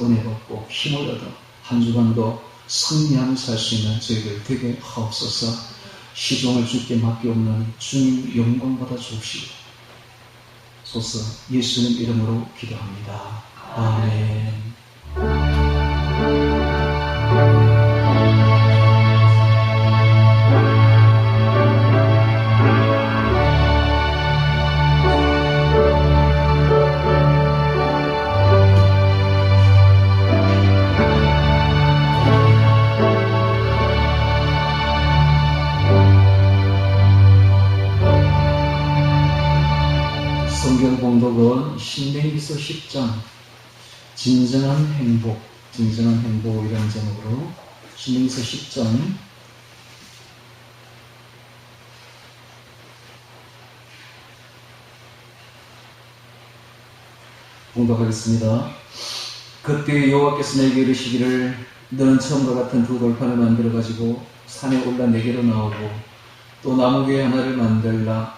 은혜 받고 힘을 얻어 한 주간도 승리하며 살 수 있는 저희들 되게 하옵소서. 시종을 주께 맡기옵는 주님 영광 받아 주옵시고 소서. 예수님 이름으로 기도합니다. 아멘. 성경 봉독은 신명기서 10장 진정한 행복이라는 제목으로 신명기서 10장 봉독하겠습니다. 그때 여호와께서 내게 이르시기를 너는 처음과 같은 두 돌판을 만들어 가지고 산에 올라 내게로 나오고 또 나무괴 하나를 만들라.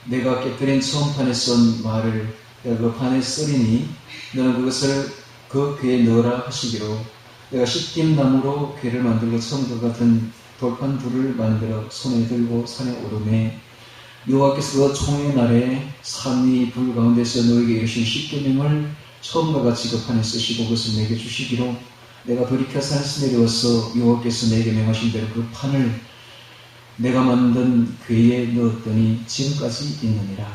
내가 깨뜨린 처음판에 쓴 말을 내가 그 판에 쓰리니 너는 그것을 그 궤에 넣으라 하시기로 내가 시딤 나무로 궤를 만들고 처음과 같은 돌판 둘을 만들어 손에 들고 산에 오르매 여호와께서 그 총의 날에 산 위 불 가운데서 너에게 이르신 십계명을 처음과 같이 그 판에 쓰시고 그것을 내게 주시기로 내가 돌이켜 산에서 내려와서 여호와께서 내게 명하신 대로 그 판을 내가 만든 궤에 넣었더니 지금까지 있느니라.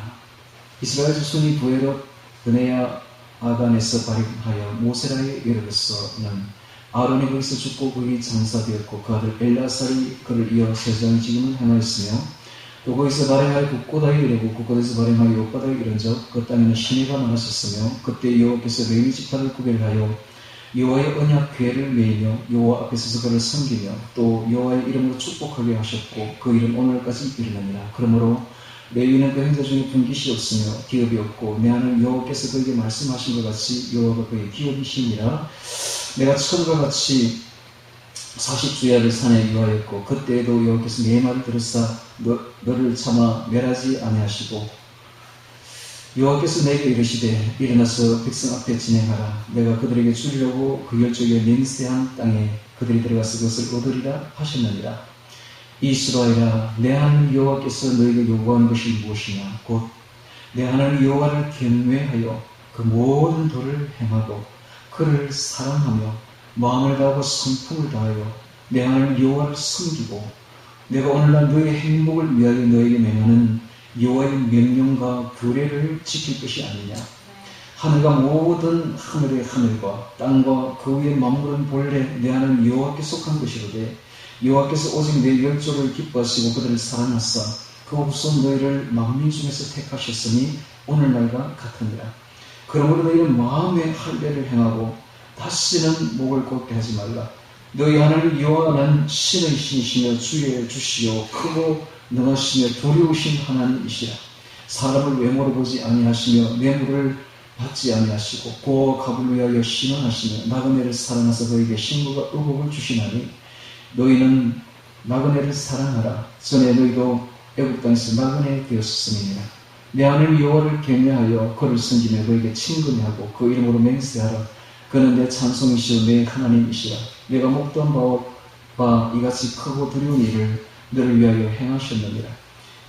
이스라엘 자손이 부에롯 브네야 아간에서 발행하여 모세라에 이르렀서는 아론이 거기서 죽고 거기 장사되었고 그 아들 엘라살이 그를 이어 세상을 지금은 행하였으며 또 거기서 발행하여 국고다에 이르고 국고다에서 발행하여 욥바다에 이른적 그 땅에는 시내가 많았었으며 그때 여호와께서 레위 지파를 구별하여 여호와의 언약 궤를 메이며 여호와 앞에 서서 그를 섬기며 또 여호와의 이름으로 축복하게 하셨고 그 이름 오늘까지 이르느니라. 그러므로 레위는 그 행자 중에 분깃이 없으며 기업이 없고 내 하나님 여호와께서 그에게 말씀하신 것 같이 여호와가 그의 기업이시니라. 내가 처음과 같이 40주야를 산에 유하였고 그때에도 여호와께서 내 말을 들으사 너를 참아 멸하지 아니하시고 여호와께서 내게 이르시되 일어나서 백성 앞에 진행하라. 내가 그들에게 주리려고 그 열조의 맹세한 땅에 그들이 들어가서 그것을 얻으리라 하셨느니라. 이스라엘아 내 하나님 여호와께서 너에게 요구하는 것이 무엇이냐 곧 내 하나님 여호와를 경외하여 그 모든 도를 행하고 그를 사랑하며 마음을 다하고 성품을 다하여 내 하나님 여호와를 섬기고 내가 오늘날 너의 행복을 위하여 너에게 명하는 여호와의 명령과 규례를 지킬 것이 아니냐. 하늘과 모든 하늘의 하늘과 땅과 그 위의 만물은 본래 내 하나님 여호와께 속한 것이로되 여호와께서 오직 내 열조를 기뻐하시고 그들을 사랑하사 그 후손 너희를 만민 중에서 택하셨으니 오늘날과 같으니라. 그러므로 너희는 마음의 할례를 행하고 다시는 목을 곧게 하지 말라. 너희 하나님 여호와는 신의 신이시며 주의 주시요 크고 능하시며 두려우신 하나님이시라. 사람을 외모로 보지 아니하시며 뇌물을 받지 아니하시고 고와 갑을 위하여 신원하시며 나그네를 사랑하사 그에게 신부가 의복을 주시나니 너희는 나그네를 사랑하라. 전에 너희도 애굽 땅에서 나그네 되었음이니라. 내 하나님 여호와를 경외하여 그를 섬기며 그에게 친근하고 그 이름으로 맹세하라. 그는 내 찬송이시오 내 하나님이시라. 내가 목도한 바와 이같이 크고 두려운 일을 너를 위하여 행하셨느니라.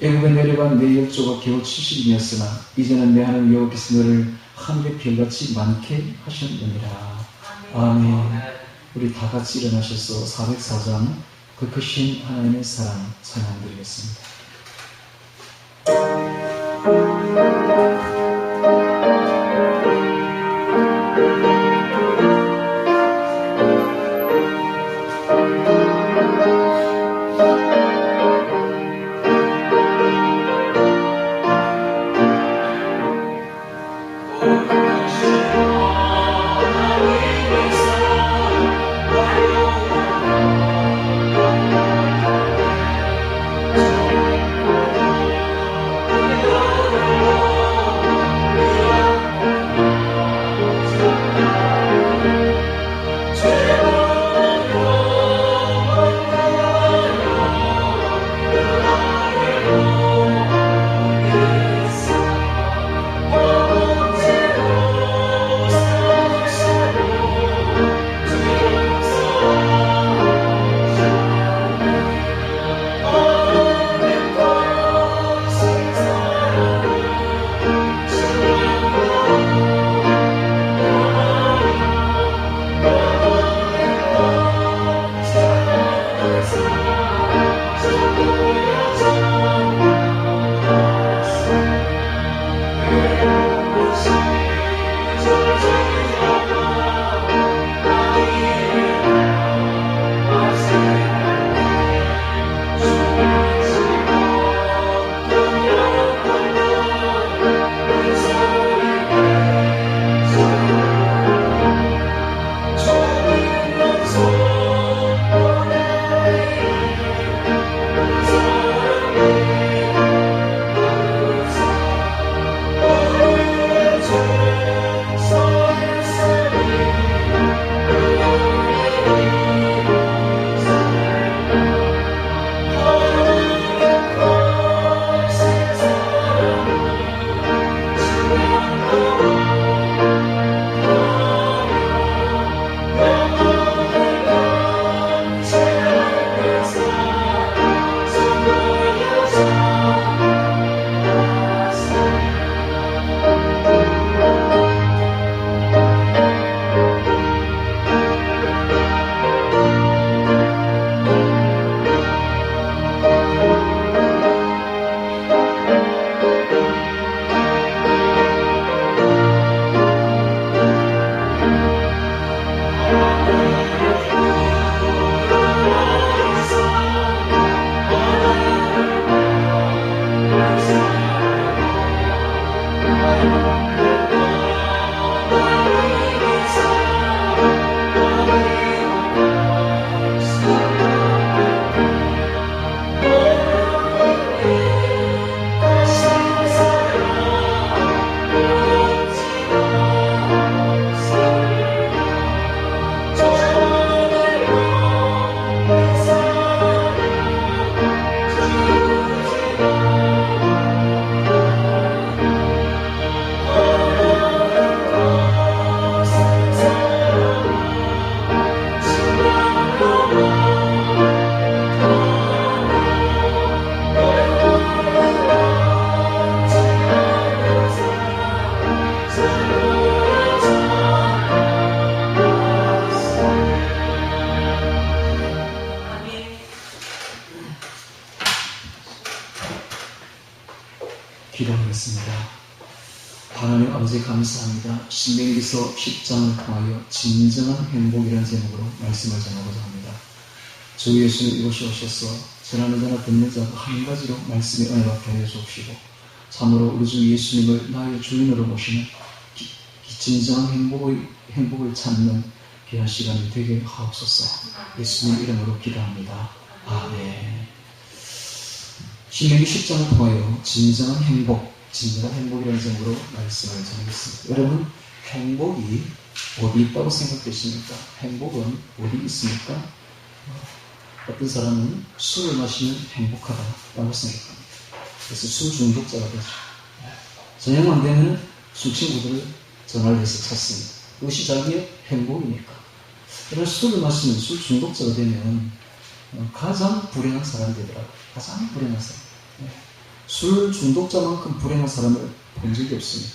애굽에 내려간 내 열조가 겨우 70이었으나 이제는 내 하나님 여호와께서 너를 하늘의 별같이 많게 하셨느니라. 아멘. 우리 다 같이 일어나셔서 404장 그 크신 하나님의 사랑 찬양드리겠습니다. 아버지 감사합니다. 신명기서 10장을 통하여 진정한 행복이라는 제목으로 말씀을 전하고자 합니다. 주 예수님 이곳에 오셔서 전하는 자나 듣는 자가 한 가지로 말씀의 은혜 받게 하여 주옵시고 참으로 우리 주 예수님을 나의 주인으로 모시는 진정한 행복을 찾는 귀한 시간이 되게 하옵소서. 예수님 이름으로 기도합니다. 아멘. 신명기 10장을 통하여 진정한 행복이라는 제목으로 말씀을 전하겠습니다. 여러분, 행복이 어디 있다고 생각되십니까? 행복은 어디 있습니까? 어떤 사람은 술을 마시면 행복하다라고 생각합니다. 그래서 술 중독자가 되죠. 저녁만 되면 술 친구들을 전화를 해서 찾습니다. 그것이 자기의 행복이니까. 그래서 술을 마시면 술 중독자가 되면 가장 불행한 사람이 되더라고요. 가장 불행한 사람. 술 중독자만큼 불행한 사람을 본 적이 없습니다.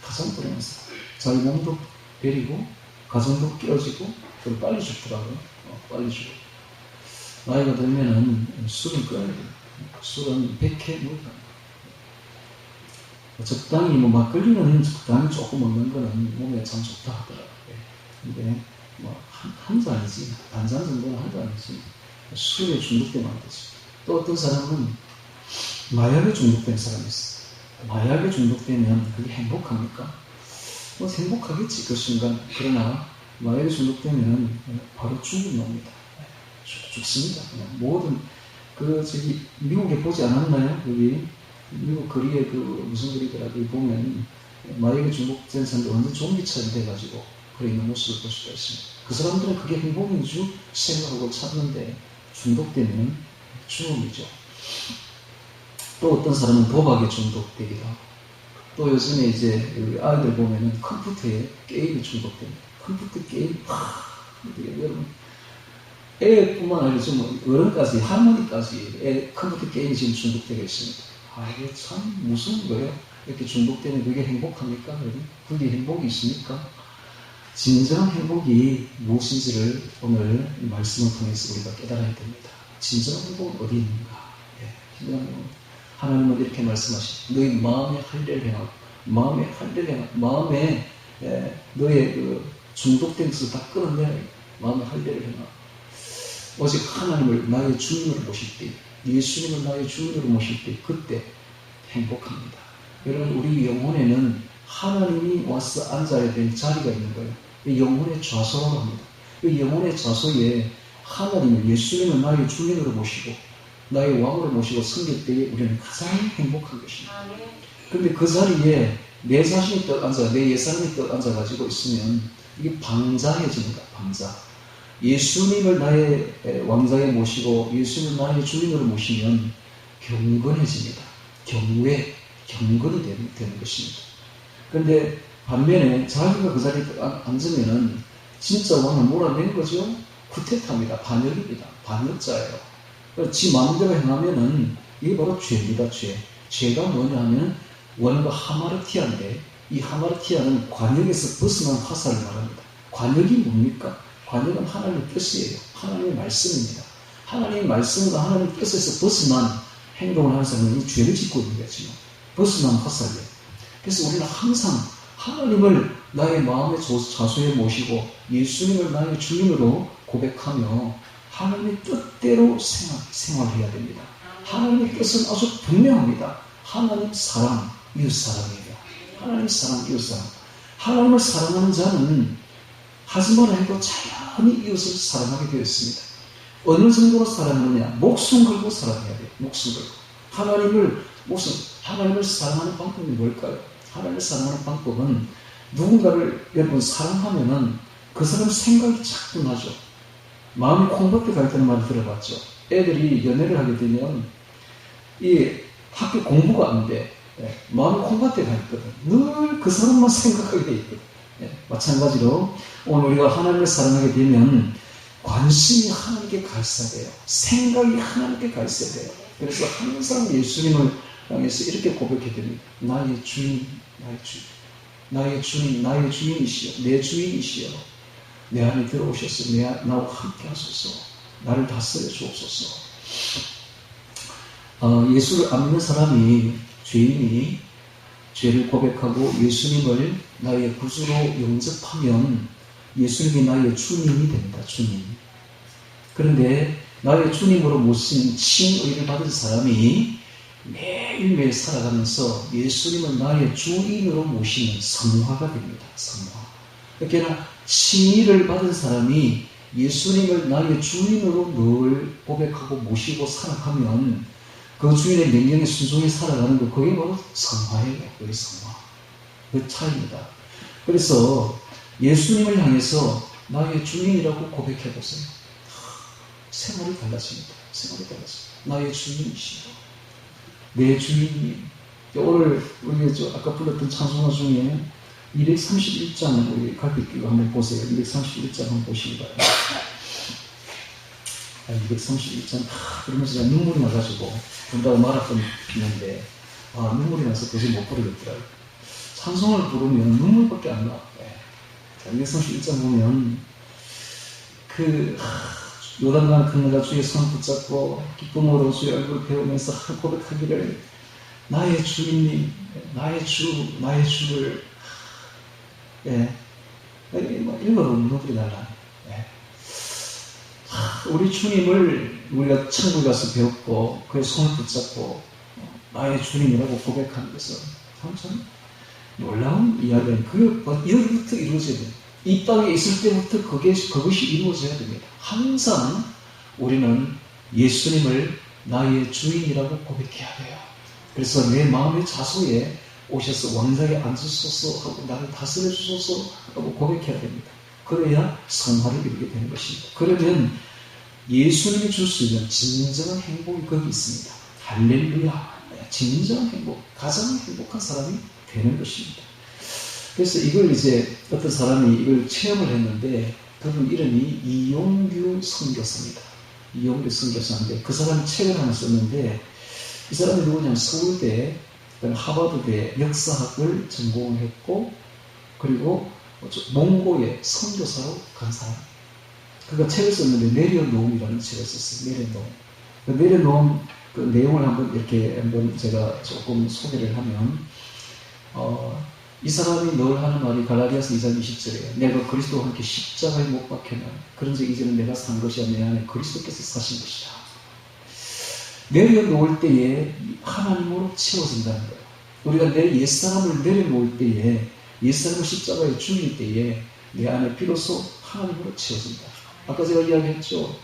가장 불행한 사람. 자기 몸도 베리고 가정도 깨어지고 그리고 빨리 죽더라고요. 빨리 죽어. 나이가 들면은 술은 끊어야 돼요. 술은 100회 먹어요. 적당히 막걸리는 적당히 조금 먹는 거는 몸에 참 좋다 하더라고요. 근데 한 잔이지, 반잔 정도는 한 잔이지. 술에 중독되면 안 되지. 또 어떤 사람은 마약에 중독된 사람이 있어요. 마약에 중독되면 그게 행복합니까? 행복하겠지, 그 순간. 그러나 마약에 중독되면 바로 죽음이 옵니다. 죽습니다. 모든 미국에 보지 않았나요? 여기 미국 거리에 무슨 거리더라 그 보면 마약에 중독된 사람들 완전 좀비처럼 돼가지고 그래 있는 모습을 볼 수가 있습니다. 그 사람들은 그게 행복인 줄 생각하고 찾는데 중독되면 죽음이죠. 또 어떤 사람은 도박에 중독되기도 하고 또 요즘에 이제 아이들 보면은 컴퓨터에 게임에 중독됩니다. 컴퓨터 게임 여러분 애뿐만 아니라 좀 어른까지 할머니까지 컴퓨터 게임이 지금 중독되어 있습니다. 이게 참 무서운 거예요. 이렇게 중독되면 그게 행복합니까? 그게 행복이 있습니까? 진정한 행복이 무엇인지를 오늘 말씀을 통해서 우리가 깨달아야 됩니다. 진정한 행복은 어디 있는가? 하나님은 이렇게 말씀하시죠. 너희 마음의 할례를 행하고 마음에 너의 중독된 것을 다 끊어내라. 마음의 할례를 행하고 오직 하나님을 나의 주인으로 모실 때, 예수님을 나의 주인으로 모실 때 그때 행복합니다. 여러분, 우리 영혼에는 하나님이 와서 앉아야 될 자리가 있는 거예요. 영혼의 좌소라고 합니다. 영혼의 좌소에 하나님을, 예수님을 나의 주인으로 모시고 나의 왕으로 모시고 섬길 때에 우리는 가장 행복한 것입니다. 그런데 그 자리에 내 자신이 또 앉아, 내 예산이 또 앉아가지고 있으면 이게 방자해집니다. 방자. 예수님을 나의 왕자에 모시고 예수님을 나의 주인으로 모시면 경건해집니다. 경건이 되는 것입니다. 그런데 반면에 자기가 그 자리에 앉으면은 진짜 왕을 몰아내는 거죠. 쿠데타입니다. 반역입니다. 반역자예요. 지 마음대로 행하면은 이게 바로 죄입니다. 죄가 뭐냐 하면 원과 하마르티아인데 이 하마르티아는 관역에서 벗어난 화살을 말합니다. 관역이 뭡니까? 관역은 하나님의 뜻이에요. 하나님의 말씀입니다. 하나님의 말씀과 하나님의 뜻에서 벗어난 행동을 하는 사람은 이 죄를 짓고 있는 거죠. 벗어난 화살이에요. 그래서 우리는 항상 하나님을 나의 마음의 좌소에 모시고 예수님을 나의 주인으로 고백하며 하나님의 뜻대로 생활해야 됩니다. 하나님의 뜻은 아주 분명합니다. 하나님 사랑, 이웃 사랑이에요. 하나님 사랑, 이웃 사랑. 하나님을 사랑하는 자는 하지 말아 해도 자연히 이웃을 사랑하게 되어 있습니다. 어느 정도로 사랑하느냐? 목숨 걸고 사랑해야 돼요. 목숨 걸고. 하나님을 사랑하는 방법이 뭘까요? 하나님을 사랑하는 방법은 누군가를 여러분 사랑하면은 그 사람 생각이 자꾸 나죠. 마음이 콩밭에 갈 때는 말을 들어봤죠. 애들이 연애를 하게 되면 이 학교 공부가 안 돼. 마음이 콩밭에 가 있거든. 늘 그 사람만 생각하게 돼 있거든. 마찬가지로 오늘 우리가 하나님을 사랑하게 되면 관심이 하나님께 가 있어야 돼요. 생각이 하나님께 가 있어야 돼요. 그래서 항상 예수님을 향해서 이렇게 고백해야 됩니다. 나의 주인, 나의 주인, 나의 주인이시여, 내 주인이시여. 내 안에 들어오셔서 나와 함께 하소서. 나를 다스려 주옵소서. 예수를 안 믿는 사람이 죄인이 죄를 고백하고 예수님을 나의 구주로 영접하면 예수님이 나의 주님이 됩니다. 주님. 그런데 나의 주님으로 모신 칭의를 받은 사람이 매일매일 살아가면서 예수님을 나의 주인으로 모시는 성화가 됩니다. 성화. 그러니까 칭의를 받은 사람이 예수님을 나의 주인으로 늘 고백하고 모시고 살아가면 그 주인의 명령에 순종히 살아가는 것, 그게 바로 성화예요. 그게 성화. 그 차이입니다. 그래서 예수님을 향해서 나의 주인이라고 고백해보세요. 생활이 달라집니다. 생활이 달라집니다. 나의 주인이시다. 내 주인님. 오늘 우리 아까 불렀던 찬송가 중에 231장 우리 갈빗기로 한번 보세요. 231장 한번 보시기 바랍니다. 231장 그러면서 제가 눈물이 나가지고 본다고 말았던 피는데 눈물이 나서 도저히 못 부르겠더라고요. 찬송을 부르면 눈물밖에 안 나. 231장 보면 요단강 건너가 주의 손 붙잡고 기쁨으로 주의 얼굴 배우면서 고백하기를 나의 주인님, 나의 주를 읽어도 눈물이 날라. 우리 주님을 우리가 천국에 가서 배웠고 그의 손을 붙잡고 나의 주님이라고 고백하는 것은 참 놀라운 이야기는 여기부터 이루어져야 돼요. 이 땅에 있을 때부터 그것이 이루어져야 됩니다. 항상 우리는 예수님을 나의 주인이라고 고백해야 돼요. 그래서 내 마음의 자소에 오셔서 왕좌에 앉으소서 하고 나를 다스려 주소서 하고 고백해야 됩니다. 그래야 성화를 이루게 되는 것입니다. 그러면 예수님이 줄 수 있는 진정한 행복이 거기 있습니다. 할렐루야. 진정한 행복, 가장 행복한 사람이 되는 것입니다. 그래서 이걸 이제 어떤 사람이 이걸 체험을 했는데 그분 이름이 이용규 선교사입니다. 이용규 선교사인데 그 사람이 책을 하나 썼는데 이 사람이 누구냐면 서울대, 하버드대 역사학을 전공을 했고 그리고 몽고에 선교사로 간 사람. 그가 책을 썼는데 내려놓음이라는 책을 썼어요. 내려놓음. 그 내려놓음 그 내용을 한번 제가 조금 소개를 하면 이 사람이 늘 하는 말이 갈라디아서 2장 20절에 내가 그리스도와 함께 십자가에 못 박혀면 그런즉 이제는 내가 산 것이 아니라 내 안에 그리스도께서 사신 것이다. 내려놓을 때에 하나님으로 채워진다는 거예요. 우리가 내 옛사람을 내려놓을 때에 옛사람을 십자가에 죽일 때에 내 안에 비로소 하나님으로 채워진다. 아까 제가 이야기했죠.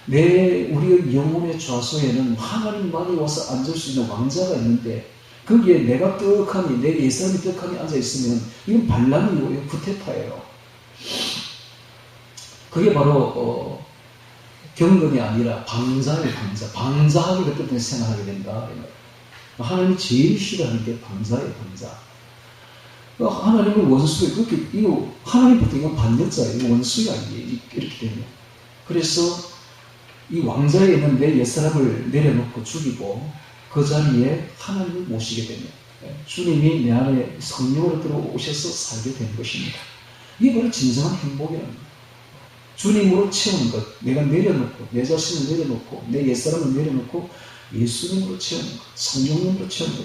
우리의 영혼의 좌소에는 하나님만이 와서 앉을 수 있는 왕자가 있는데 거기에 내가 떡하니 내 옛사람이 떡하니 앉아있으면 이건 반란이고 구태파예요. 그게 바로 경건이 아니라 방자예요. 방자하게 그때부터 생각하게 된다. 하나님이 제일 싫어하는 게 방자예요. 방자. 하나님은 원수에 하나님부터 이건 반역자예요. 이거 원수야. 이렇게 되면. 그래서 이 왕자에 있는 내 옛사람을 내려놓고 죽이고 그 자리에 하나님을 모시게 되면 주님이 내 안에 성령으로 들어오셔서 살게 된 것입니다. 이게 바로 진정한 행복이라는 거예요. 주님으로 채우는 것, 내가 내려놓고 내 자신을 내려놓고 내 옛사람을 내려놓고 예수님으로 채우는 것, 성령님으로 채우는 것,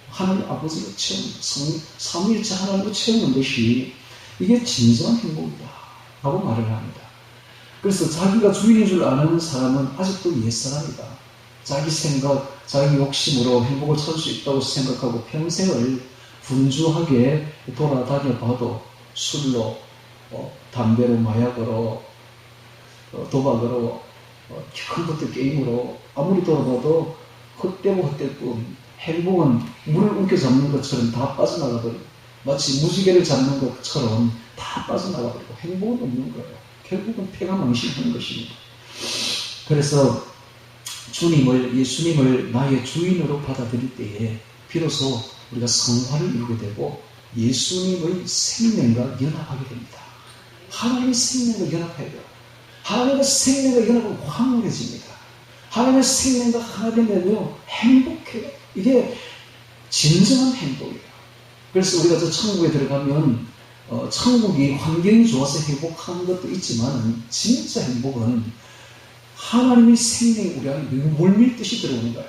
하나님 아버지로 채우는 것, 삼위일체 하나님으로 채우는 것이 이게 진정한 행복이다 라고 말을 합니다. 그래서 자기가 주인인 줄 아는 사람은 아직도 옛사람이다. 자기 생각, 자기 욕심으로 행복을 찾을 수 있다고 생각하고 평생을 분주하게 돌아다녀 봐도 술로, 담배로, 마약으로, 도박으로, 컴퓨터 게임으로 아무리 돌아봐도 헛되고 헛될 뿐 행복은 물을 움켜잡는 것처럼 다 빠져나가버리고 마치 무지개를 잡는 것처럼 다 빠져나가버리고 행복은 없는 거예요. 결국은 폐가 망신하는 것입니다. 그래서 예수님을 나의 주인으로 받아들일 때에 비로소 우리가 성화를 이루게 되고 예수님의 생명과 연합하게 됩니다. 하나님의 생명과 연합해야 돼요. 하나님의 생명과 연합은 황홀해집니다. 하나님의 생명과 하나 되면요 행복해요. 이게 진정한 행복이에요. 그래서 우리가 저 천국에 들어가면 천국이 환경이 좋아서 행복한 것도 있지만 진짜 행복은 하나님의 생명이 우리 안에 물밀듯이 들어오는 거야.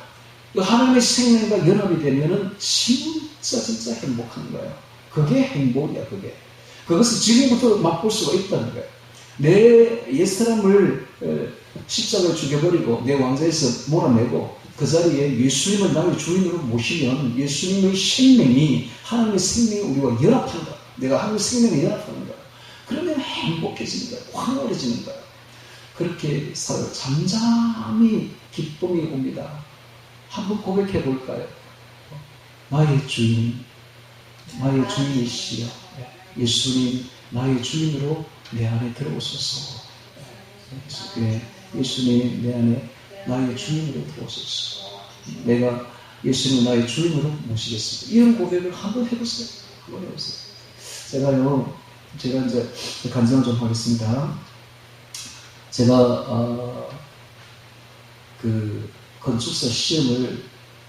하나님의 생명과 연합이 되면은 진짜 행복한 거예요. 그게 행복이야, 그게. 그것을 지금부터 맛볼 수가 있다는 거예요. 내 옛사람을 십자가에 죽여버리고 내 왕좌에서 몰아내고 그 자리에 예수님을 나의 주인으로 모시면 예수님의 생명이 하나님의 생명이 우리와 연합한다. 내가 하나님의 생명에 연합하는 거야. 그러면 행복해지는 거야. 황홀해지는 거야. 그렇게 살아요. 잠잠히 기쁨이 옵니다. 한번 고백해 볼까요? 나의 주인, 나의 주인이시여. 예수님, 나의 주인으로 내 안에 들어오소서. 예수님, 내 안에 나의 주인으로 들어오소서. 내가 예수님 나의 주인으로 모시겠습니다. 이런 고백을 한번 해보세요. 한번 해보세요. 제가 이제 간증을 좀 하겠습니다. 제가 그 건축사 시험을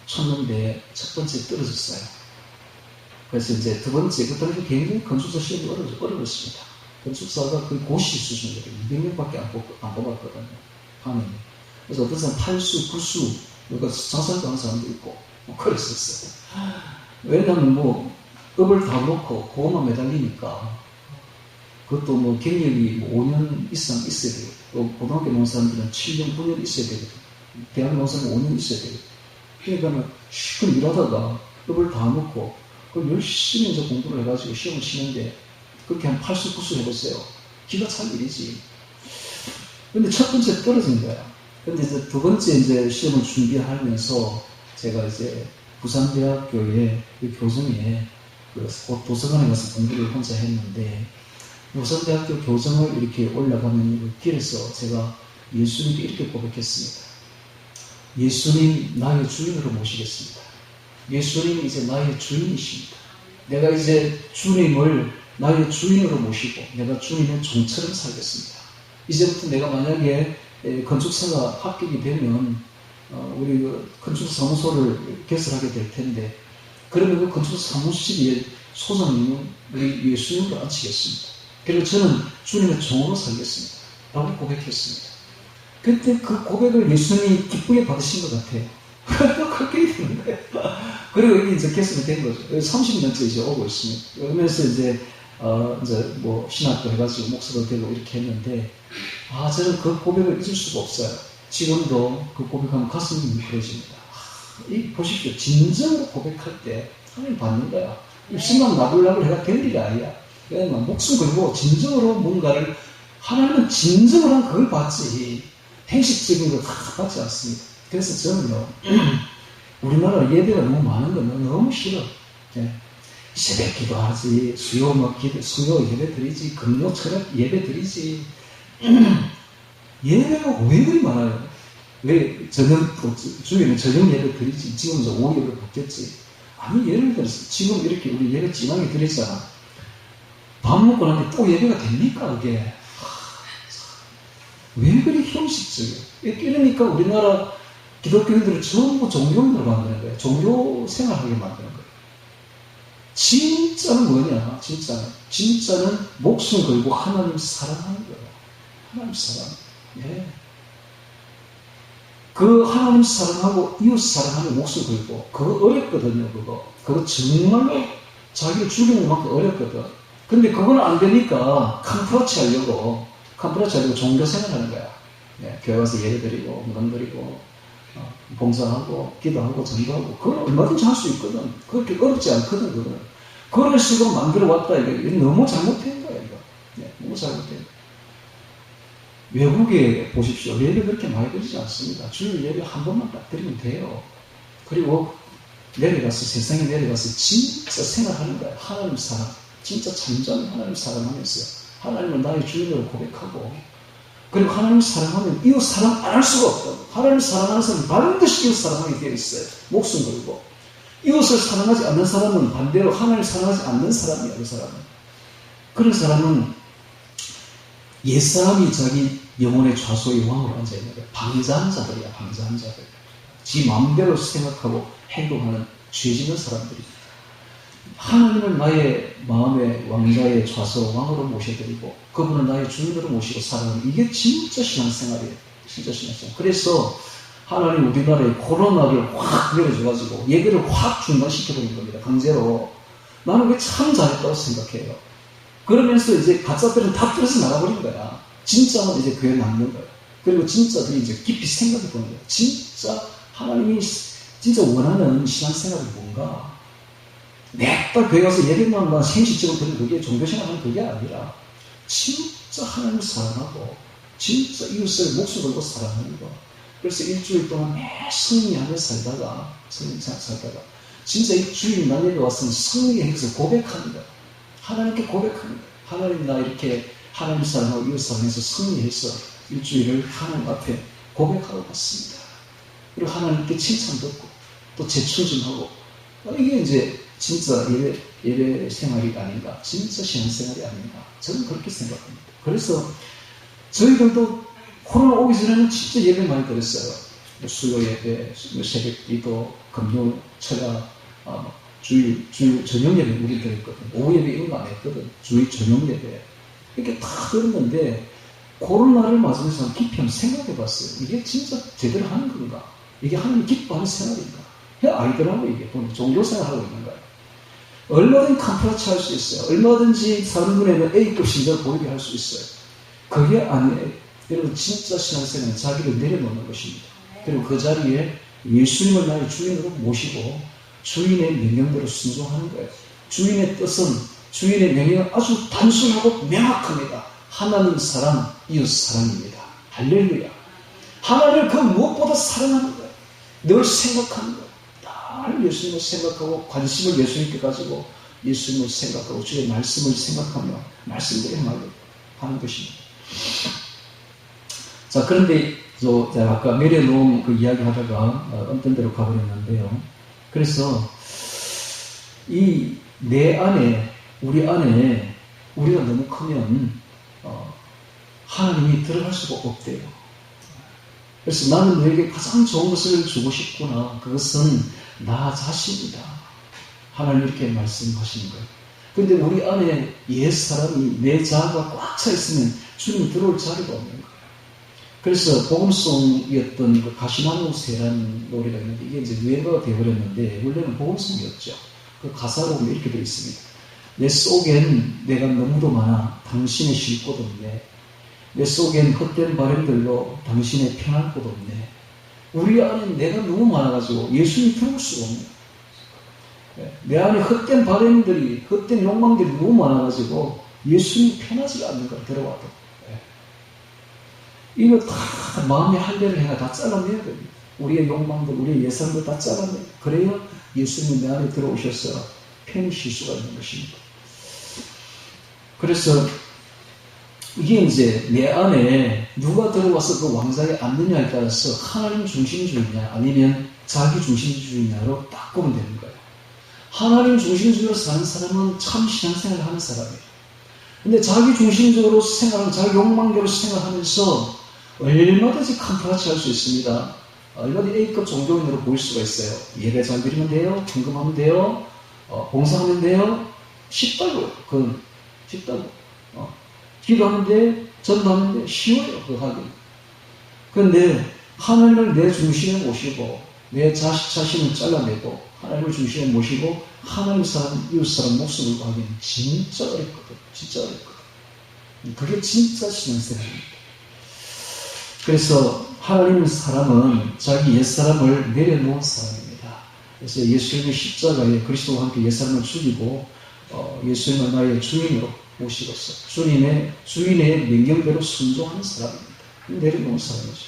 쳤는데 첫 번째 떨어졌어요. 그래서 이제 두 번째, 그 당시 굉장히 건축사 시험이 어려웠습니다. 건축사가 거의 고시 수준이에요. 200명밖에 안 뽑았거든요. 반응이. 그래서 어떤 사람 8수, 9수, 그러니까 자살도 하는 사람도 있고, 그랬었어요. 왜냐면 업을 다 놓고 그것만 매달리니까, 그것도 경력이 5년 이상 있어야 돼요. 또 고등학교 나온 사람들은 7년, 9년 있어야 되거든요. 대학 나온 사람은 5년 있어야 돼요. 그러니까 실컷 일하다가 업을 다 놓고, 그걸 열심히 이제 공부를 해가지고 시험을 치는데, 그렇게 한 8수, 9수 해보세요. 기가 찰 일이지. 근데 첫 번째 떨어진 거야. 근데 이제 두 번째 이제 시험을 준비하면서 제가 이제 부산대학교의 그 교정에 그 도서관에 가서 공부를 혼자 했는데, 부산대학교 교정을 이렇게 올라가는 길에서 제가 예수님께 이렇게 고백했습니다. 예수님, 나의 주인으로 모시겠습니다. 예수님 이제 나의 주인이십니다. 내가 이제 주님을 나의 주인으로 모시고 내가 주님의 종처럼 살겠습니다. 이제부터 내가 만약에 건축사가 합격이 되면 우리 그 건축사 사무소를 개설하게 될 텐데, 그러면 그 건축사 사무실의 소장님은 우리 예수님으로 앉히겠습니다. 그리고 저는 주님의 종으로 살겠습니다. 라고 고백했습니다. 그때 그 고백을 예수님이 기쁘게 받으신 것 같아요. 그렇게 되는 거예요. 그리고 여기 이제 개설이 된 거죠. 30년째 이제 오고 있습니다. 그러면서 이제 신학도 해가지고 목사도 되고 이렇게 했는데, 저는 그 고백을 잊을 수가 없어요. 지금도 그 고백하면 가슴이 뭉클해집니다. 보십시오. 진정으로 고백할 때 하나님 받는 거야. 입술만 나불나불 해가 될 일이 아니야. 그냥 목숨 걸고 진정으로 뭔가를, 하나님은 진정을 한 그걸 받지, 행식적인 걸 다 받지 않습니다. 그래서 저는요, 우리나라 예배가 너무 많은 건 너무 싫어. 새벽 기도하지, 수요 예배 드리지, 금요 철학 예배 드리지. 예배가 왜 그리 많아요? 왜 주에는 저녁 예배 드리지, 지금 저 오후 예배 받겠지. 아니, 예를 들어서 지금 이렇게 우리 예배 진하게 드렸잖아. 밥 먹고 나면 또 예배가 됩니까, 그게? 왜 그리 형식적이에요? 이러니까 우리나라 기독교인들을 전부 종교인으로 만드는 거예요. 종교 생활하게 만드는 거예요. 진짜는 뭐냐? 진짜는 목숨 걸고 하나님 사랑하는 거예요. 하나님 사랑. 예. 그 하나님 사랑하고 이웃 사랑하는 목숨 걸고, 그거 어렵거든요, 그거 정말로 자기를 죽이는 만큼 어렵거든. 근데 그건 안 되니까 캄프라치 하려고 종교 생활하는 거야. 예. 교회 와서 예배 드리고, 물건 드리고, 봉사하고, 기도하고, 전도하고, 그건 얼마든지 할 수 있거든. 그렇게 어렵지 않거든, 그거는. 그런 식으로 만들어 왔다, 이거 너무 잘못된 거야, 이거. 네, 너무 잘못된 거야. 외국에 보십시오. 예배 그렇게 많이 드리지 않습니다. 주일 예배 한 번만 딱 드리면 돼요. 그리고 세상에 내려가서 진짜 생활하는 거야. 하나님 사랑. 진짜 참전 하나님 사랑하면서 하나님을 나의 주인으로 고백하고, 그리고 하나님 사랑하면 이웃 사랑 안 할 수가 없다고. 하나님 사랑하는 사람은 반드시 이웃 사랑하게 되어 있어요. 목숨 걸고. 이웃을 사랑하지 않는 사람은 반대로 하나님 사랑하지 않는 사람이야, 그 사람은. 그런 사람은 옛사람이 자기 영혼의 좌소의 왕으로 앉아있는 거야. 방자한 자들이야, 방자한 자들. 지 마음대로 생각하고 행동하는 죄 짓는 사람들이야. 하나님을 나의 마음의 왕자의 좌소 왕으로 모셔드리고, 그분을 나의 주인으로 모시고 살아가는, 이게 진짜 신앙생활이에요. 진짜 신앙생활. 그래서 하나님 우리나라에 코로나를 확 내려줘가지고 예배를 확 중단시켜버린 겁니다. 강제로. 나는 그게 참 잘했다고 생각해요. 그러면서 이제 가짜들은 다 풀어서 나가버린 거야. 진짜는 이제 교회에 남는 거야. 그리고 진짜들이 이제 깊이 생각해 보는 거야. 진짜 하나님이 진짜 원하는 신앙생활이 뭔가. 매달 교회 가서 예배만 나 생시적으로 드는 그게 종교생활하는 그게 아니라 진짜 하나님을 사랑하고 진짜 이웃을 목숨 걸고 사랑하는 거. 그래서 일주일 동안 매 성령 안에 살다가 진짜 이 주일 날 예배 왔으면 성령의 행해서 고백하는 거야. 하나님께 고백하는 거야. 하나님 나 이렇게 하나님 사랑하고 이웃 사랑해서 승리해서 일주일을 하나님 앞에 고백하고 갔습니다. 그리고 하나님께 칭찬 듣고 또 재충전하고 이게 이제 진짜 예배 생활이 아닌가, 진짜 신앙생활이 아닌가, 저는 그렇게 생각합니다. 그래서 저희들도 코로나 오기 전에는 진짜 예배 많이 드렸어요. 수요 예배, 새벽 기도, 금요 철야, 주일 저녁 예배 우리 드렸거든. 오후 예배 이런 거 안 했거든. 주일 저녁 예배 이렇게 다 들었는데 코로나를 맞으면서 깊이 한번 생각해 봤어요. 이게 진짜 제대로 하는 건가? 이게 하나님 기뻐하는 생활인가? 아이들하고 이게 보면 종교생활하고 있는 거예요. 얼마든지 캄프라치 할 수 있어요. 얼마든지 사람들에는 A급 신자를 보이게 할 수 있어요. 그게 아니에요. 여러분 진짜 신앙생활은 자기를 내려놓는 것입니다. 그리고 그 자리에 예수님을 나의 주인으로 모시고 주인의 명령대로 순종하는 거예요. 주인의 뜻은 주인의 명령은 아주 단순하고 명확합니다. 하나님 사랑, 이웃 사랑입니다. 할렐루야. 하나님을 그 무엇보다 사랑하는 거예요. 늘 생각하는 거예요. 늘 예수님을 생각하고 관심을 예수님께 가지고 예수님을 생각하고 주의 말씀을 생각하며 말씀대로 하는 것입니다. 자, 그런데 제가 아까 내려놓은 그 이야기 하다가 어떤 데로 가버렸는데요. 그래서 내 안에 우리 안에 우리가 너무 크면 하나님이 들어갈 수가 없대요. 그래서 나는 너에게 가장 좋은 것을 주고 싶구나. 그것은 나 자신이다. 하나님 이렇게 말씀하시는 거예요. 그런데 우리 안에 옛사람이 내 자아가 꽉 차 있으면 주님이 들어올 자리가 없는 거예요. 그래서 복음송이었던 그 가시나무 새라는 노래가 있는데 이게 이제 유행어가 되어버렸는데 원래는 복음송이었죠. 그 가사로 이렇게 되어 있습니다. 내 속엔 내가 너무도 많아 당신의 쉴 곳 없네. 내 속엔 헛된 바람들로 당신의 편할 곳 없네. 우리 안에 내가 너무 많아가지고 예수님이 들어올 수가 없네. 내 안에 헛된 바람들이 헛된 욕망들이 너무 많아가지고 예수님이 편하지 않는 걸 들어와도 이거 다 마음의 할례를 해가 다 잘라내야 됩니다. 우리의 욕망들, 우리의 예상들 다 잘라내야 돼요. 그래야 예수님이 내 안에 들어오셔서 편히 쉴 수가 있는 것입니다. 그래서 이게 이제 내 안에 누가 들어와서 그 왕좌에 앉느냐에 따라서 하나님 중심주의냐 아니면 자기 중심주의냐로 딱 보면 되는 거예요. 하나님 중심주의로 사는 사람은 참 신앙생활을 하는 사람이에요. 근데 자기 중심적으로 생각하는, 자기 욕망대로 생각하면서 얼마든지 캄프라치 할 수 있습니다. 얼마든지 A급 종교인으로 보일 수가 있어요. 예배 잘 드리면 돼요. 헌금하면 돼요. 봉사하면 돼요. 쉽다고요. 그건 쉽다고. 기도하면 돼. 전도하면 돼. 쉬워요. 그거 하기. 그런데 하나님을 내 중심에 모시고 내 자신을 잘라내고 하나님을 중심에 모시고 하나님 사람, 이웃 사람 목숨을 하기는 진짜 어렵거든. 진짜 어렵거든. 그게 진짜 신앙생활입니다. 그래서 하나님 사람은 자기 옛사람을 내려놓은 사람입니다. 그래서 예수님의 십자가에 그리스도와 함께 옛사람을 죽이고 예수님을 나의 주인으로 모시고서 주인의 명령대로 순종하는 사람입니다. 내려놓은 사람이죠.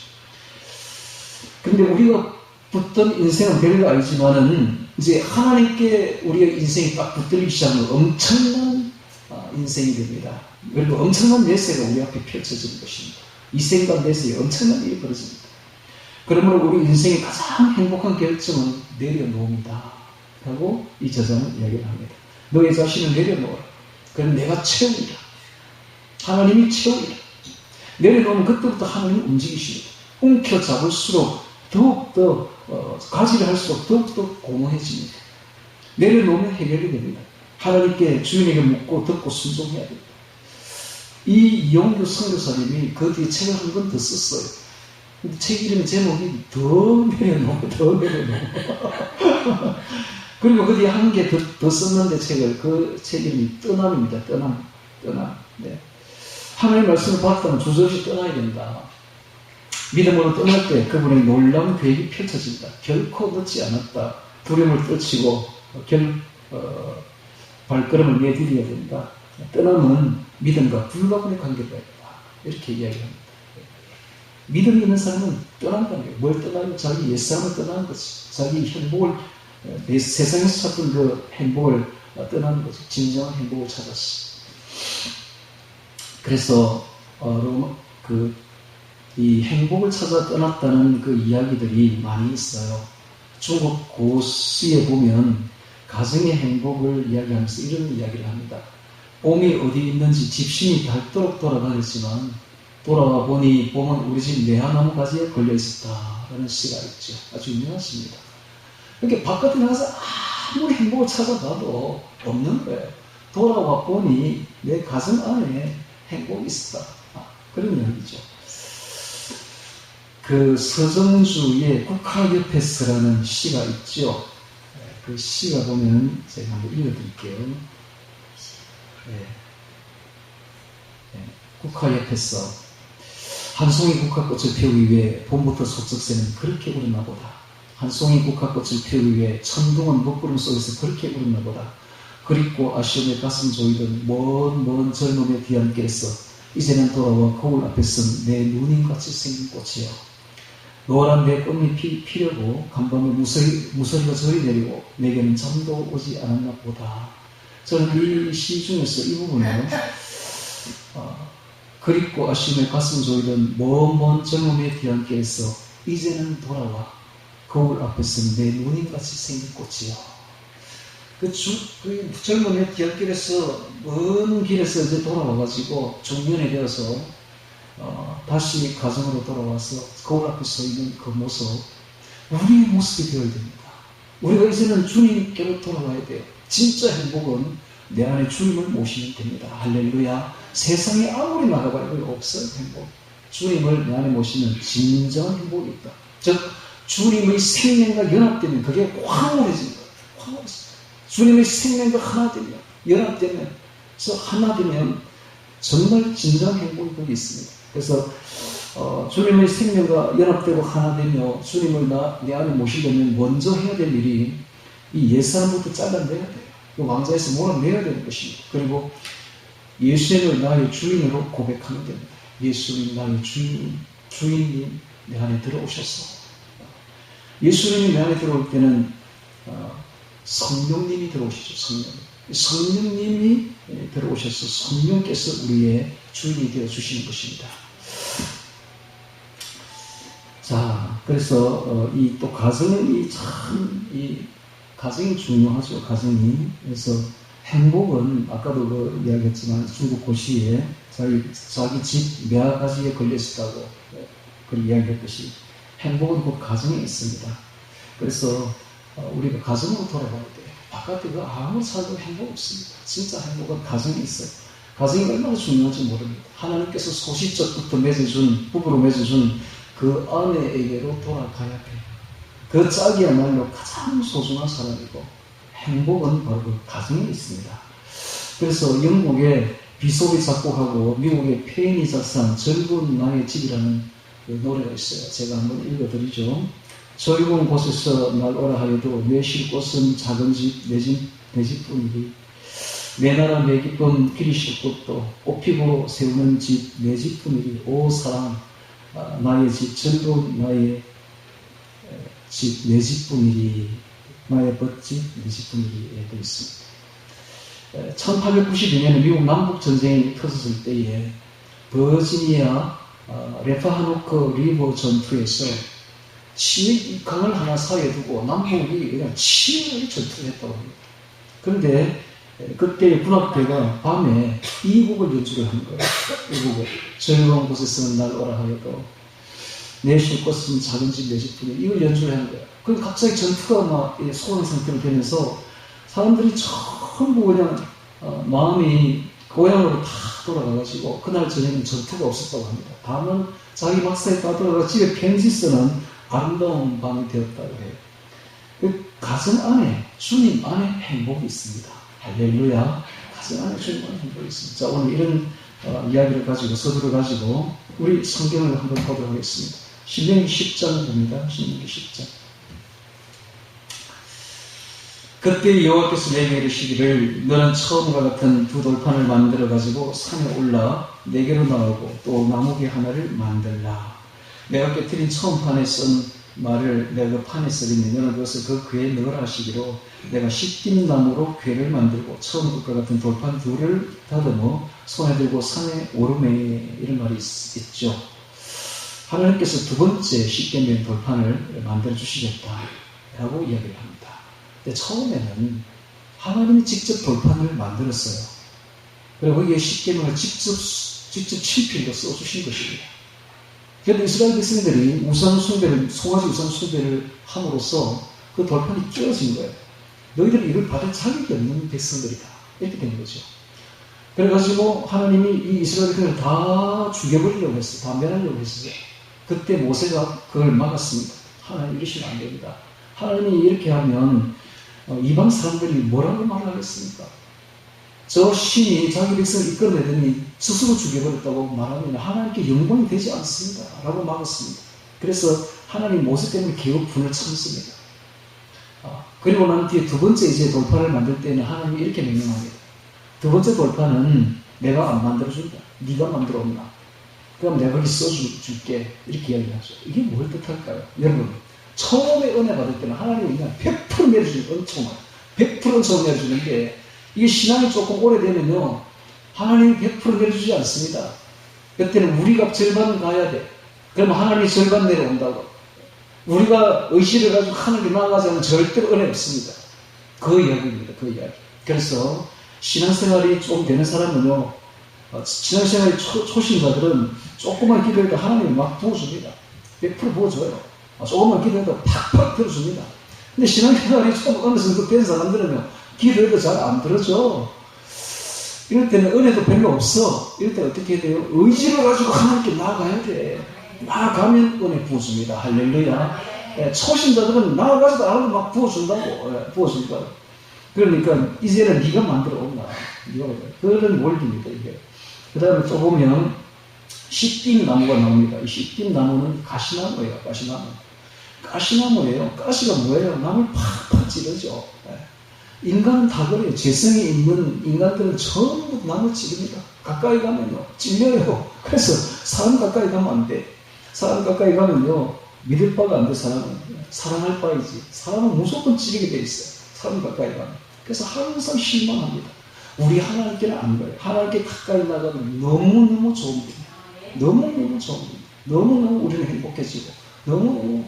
근데 우리가 붙던 인생은 별거 아니지만은 이제 하나님께 우리의 인생이 딱 붙들리기 시작하면 엄청난 인생이 됩니다. 그리고 엄청난 내세가 우리 앞에 펼쳐지는 것입니다. 이 생각 내세에 엄청난 일이 벌어집니다. 그러므로 우리 인생의 가장 행복한 결정은 내려놓습니다. 라고 이 저자는 이야기를 합니다. 너의 자신을 내려놓아라. 그럼 내가 채우리라. 하나님이 채우리라. 내려놓으면 그때부터 하나님이 움직이십니다. 움켜잡을수록 더욱더 가지를 할수록 더욱더 공허해집니다. 내려놓으면 해결이 됩니다. 하나님께 주인에게 묻고 듣고 순종해야 됩니다. 이 이용규 선교사님이 그 뒤에 책을 한 권 더 썼어요. 근데 책 이름 제목이 더 내려놓고 더 내려놓고 그리고 거기에 한 개 더 썼는데 책을 그 책 이름이 떠남입니다. 떠남. 네. 하나님의 말씀을 받았다면 주저없이 떠나야 된다. 믿음으로 떠날 때 그분의 놀라운 계획이 펼쳐진다. 결코 늦지 않았다. 두려움을 떨치고 발걸음을 내디뎌야 된다. 떠남은 믿음과 불가분의 관계가 있다. 이렇게 이야기합니다. 믿음이 있는 사람은 떠난다는 거예요. 뭘 떠나요? 자기 옛사람을 떠나는 거지. 자기 행복을, 세상에서 찾던 그 행복을 떠나는 거지. 진정한 행복을 찾았어. 그래서, 이 행복을 찾아 떠났다는 그 이야기들이 많이 있어요. 중국 고시에 보면 가정의 행복을 이야기하면서 이런 이야기를 합니다. 봄이 어디 있는지 집신이 닳도록 돌아다녔지만 돌아와 보니 봄은 우리 집 매화나무 가지에 걸려 있었다라는 시가 있죠. 아주 유명한 시입니다. 이렇게 바깥에 나가서 아무리 행복을 찾아봐도 없는 거예요. 돌아와 보니 내 가정 안에 행복이 있었다. 그런 이야기죠. 그 서정주의 국화옆에서라는 시가 있죠. 그 시가 보면 제가 한번 읽어드릴게요. 국화옆에서 한 송이 국화꽃을 피우기 위해 봄부터 속적새는 그렇게 울었나 보다. 한 송이 국화꽃을 피우기 위해 천둥은 먹구름 속에서 그렇게 울었나 보다. 그립고 아쉬움에 가슴 조이던 먼 젊음의 뒤안길에서 이제는 돌아와 거울 앞에 선 내 누님같이 생긴 꽃이여. 노란 내 꽃잎이 피려고 간밤에 무서리가 저리 내리고 내게는 잠도 오지 않았나 보다. 저는 이 시 중에서 이 부분을 그립고 아쉬움에 가슴 조이던 먼 젊음의 뒤안길에서 이제는 돌아와 거울 앞에 선 내 누님같이 생긴 꽃이여. 그 젊음의 뒤안길에서 먼 길에서 이제 돌아와가지고 중년에 되어서 다시 가정으로 돌아와서 거울 앞에 서 있는 그 모습, 우리의 모습이 되어야 됩니다. 우리가 이제는 주님께로 돌아와야 돼요. 진짜 행복은 내 안에 주님을 모시면 됩니다. 할렐루야. 세상에 아무리 나가봐도 없어요, 행복. 주님을 내 안에 모시면 진정한 행복이 있다. 즉, 주님의 생명과 연합되면 그게 황홀해진 거예요. 황홀해진 거예요. 주님의 생명과 하나 되면, 연합되면서 하나 되면 정말 진정한 행복이 거기 있습니다. 그래서 주님의 생명과 연합되고 하나 되며 주님을 내 안에 모시려면 먼저 해야 될 일이 이 옛사람부터 잘라내야 돼요. 그 왕자에서 몰아내야 되는 것입니다. 그리고 예수님을 나의 주인으로 고백하면 됩니다. 예수님 나의 주인님 내 안에 들어오셔서. 예수님이 내 안에 들어올 때는 성령님이 들어오시죠. 성령님이 들어오셔서 성령께서 우리의 주인이 되어 주시는 것입니다. 자, 그래서 이 또 가정이 가정이 중요하죠. 가정이. 그래서 행복은 아까도 이야기했지만 중국 고시에 자기 집 매화가지에 걸려 있었다고 이야기했듯이 행복은 그 가정에 있습니다. 그래서 우리가 가정으로 돌아가야 돼요. 바깥에 아무리 살도 행복 없습니다. 진짜 행복은 가정에 있어요. 가정이 얼마나 중요한지 모릅니다. 하나님께서 소시적부터 부부로 맺어준 그 아내에게로 돌아가야 돼요. 그 짝이야말로 가장 소중한 사람이고 행복은 바로 그 가정에 있습니다. 그래서 영국의 비소리 작곡하고 미국의 페인이 작사한 젊은 나의 집이라는 그 노래가 있어요. 제가 한번 읽어드리죠. 젊은 곳에서 날 오라 하여도 내 쉴 곳은 작은 집, 내 집뿐이리. 내 나라 내 기쁨 길이 쉴 곳도 꽃피고 세우는 집, 내 집뿐이리. 오 사랑, 나의 집, 젊은 나의 집, 내 집뿐이리. 나의 멋집, 내 집뿐이리. 되어 있습니다. 1892년에 미국 남북전쟁이 터졌을 때에 버지니아 레파하노크 리버 전투에서 강을 하나 사이에 두고 남북이 그냥 치열하게 전투를 했다고 합니다. 그런데 그때 군악대가 밤에 이 곡을 연주를 한 거예요. 이 곡을. 젊은 곳에서는 날 오라 하여도 내 쉴 곳은 작은 집 내 집뿐이리. 이걸 연주를 한 거예요. 그럼 갑자기 전투가 막 소강 상태로 되면서 사람들이 전부 그냥 마음이 고향으로 다 돌아가가지고 그날 저녁엔 전투가 없었다고 합니다. 다음은 자기 막사에 다 돌아가 집에 편지 쓰는 아름다운 밤이 되었다고 해요. 그 가정 안에 주님 안에 행복이 있습니다. 할렐루야. 가정 안에 주님 안에 행복이 있습니다. 자, 오늘 이런 이야기를 가지고 서두를 가지고 우리 성경을 한번 보도록 하겠습니다. 신명기 10장 봅니다. 신명기 10장. 그때 여호와께서 내게 이르시기를 너는 처음과 같은 두 돌판을 만들어 가지고 산에 올라 내게로 나오고 또 나무개 하나를 만들라. 내가 깨뜨린 처음 판에 쓴 말을 내가 그 판에 쓰리니 너는 그것을 그 궤에 넣으라 하시기로 내가 시딤 나무로 궤를 만들고 처음 것과 같은 돌판 둘을 다듬어 손에 들고 산에 오르매 이런 말이 있죠. 하나님께서 두 번째 시딤 돌판을 만들어 주시겠다라고 이야기를 합니다. 근데 처음에는 하나님이 직접 돌판을 만들었어요. 그리고 거기에 십계명을 직접 친필로 써주신 것입니다. 그런데 이스라엘 백성들이 송아지 우상 숭배를 함으로써 그 돌판이 깨어진 거예요. 너희들은 이걸 받을 자격이 없는 백성들이다. 이렇게 된 거죠. 그래가지고 하나님이 이 이스라엘 백성을 다 죽여버리려고 했어요. 다 멸하려고 했어요. 그때 모세가 그걸 막았습니다. 하나님 이러시면 안 됩니다. 하나님이 이렇게 하면 이방 사람들이 뭐라고 말하겠습니까? 저 신이 자기 백성을 이끌어내더니 스스로 죽여버렸다고 말하면 하나님께 영광이 되지 않습니다. 라고 막았습니다. 그래서 하나님 모세 때문에 겨우 분을 참습니다. 그리고 난 뒤에 두 번째 이제 돌판을 만들 때는 하나님이 이렇게 명령합니다. 두 번째 돌판은 내가 안 만들어준다. 네가 만들어 온나. 그럼 내가 거기 써줄게. 이렇게 이야기하죠. 이게 뭘 뜻할까요? 여러분, 처음에 은혜 받을 때는 하나님이 그냥 100% 내려주는 엄청나요. 100% 엄청 내려주는데 이게 신앙이 조금 오래되면요 하나님이 100% 내려주지 않습니다. 그때는 우리가 절반 가야 돼. 그러면 하나님이 절반 내려온다고. 우리가 의지를 가지고 하나님께 나아가지 않으면 절대로 은혜 없습니다. 그 이야기입니다. 그 이야기. 그래서 신앙생활이 좀 되는 사람은요 신앙생활이 초신자들은 조금만 기도해도 하나님이 막 부어줍니다. 100% 부어줘요. 조금만 기도해도 팍팍 들어줍니다. 근데 신앙생활이 좀 어느 정도 된 사람들은요 기도해도 잘 안 들어줘. 이럴 때는 은혜도 별로 없어. 이럴 때 어떻게 해야 돼요? 의지를 가지고 하나님께 나아가야 돼. 나아가면 은혜 부어줍니다. 할렐루야. 초신자들은 나아가지도 않아도 막 부어준다고. 부어준다고. 그러니까 이제는 네가 만들어 온다. 그런 원리입니다. 이게. 그 다음에 또 보면 시딤 나무가 나옵니다. 이 시딤 나무는 가시나무예요. 가시나무예요. 가시가 뭐예요? 나무를 팍팍 찌르죠. 인간은 다 그래요. 재성이 있는 인간들은 전부 나무 찌릅니다. 가까이 가면요 찔려요. 그래서 사람 가까이 가면 안 돼. 사람 가까이 가면요 믿을 바가 안 돼. 사람은 사랑할 바이지. 사람은 무조건 찌르게 돼 있어요. 사람 가까이 가면. 그래서 항상 실망합니다. 우리 하나님께는 안 그래요. 하나님께 가까이 나가면 너무너무 좋은 일이에요. 너무너무 좋은 일이에요. 너무너무 우리는 행복해지고 너무너무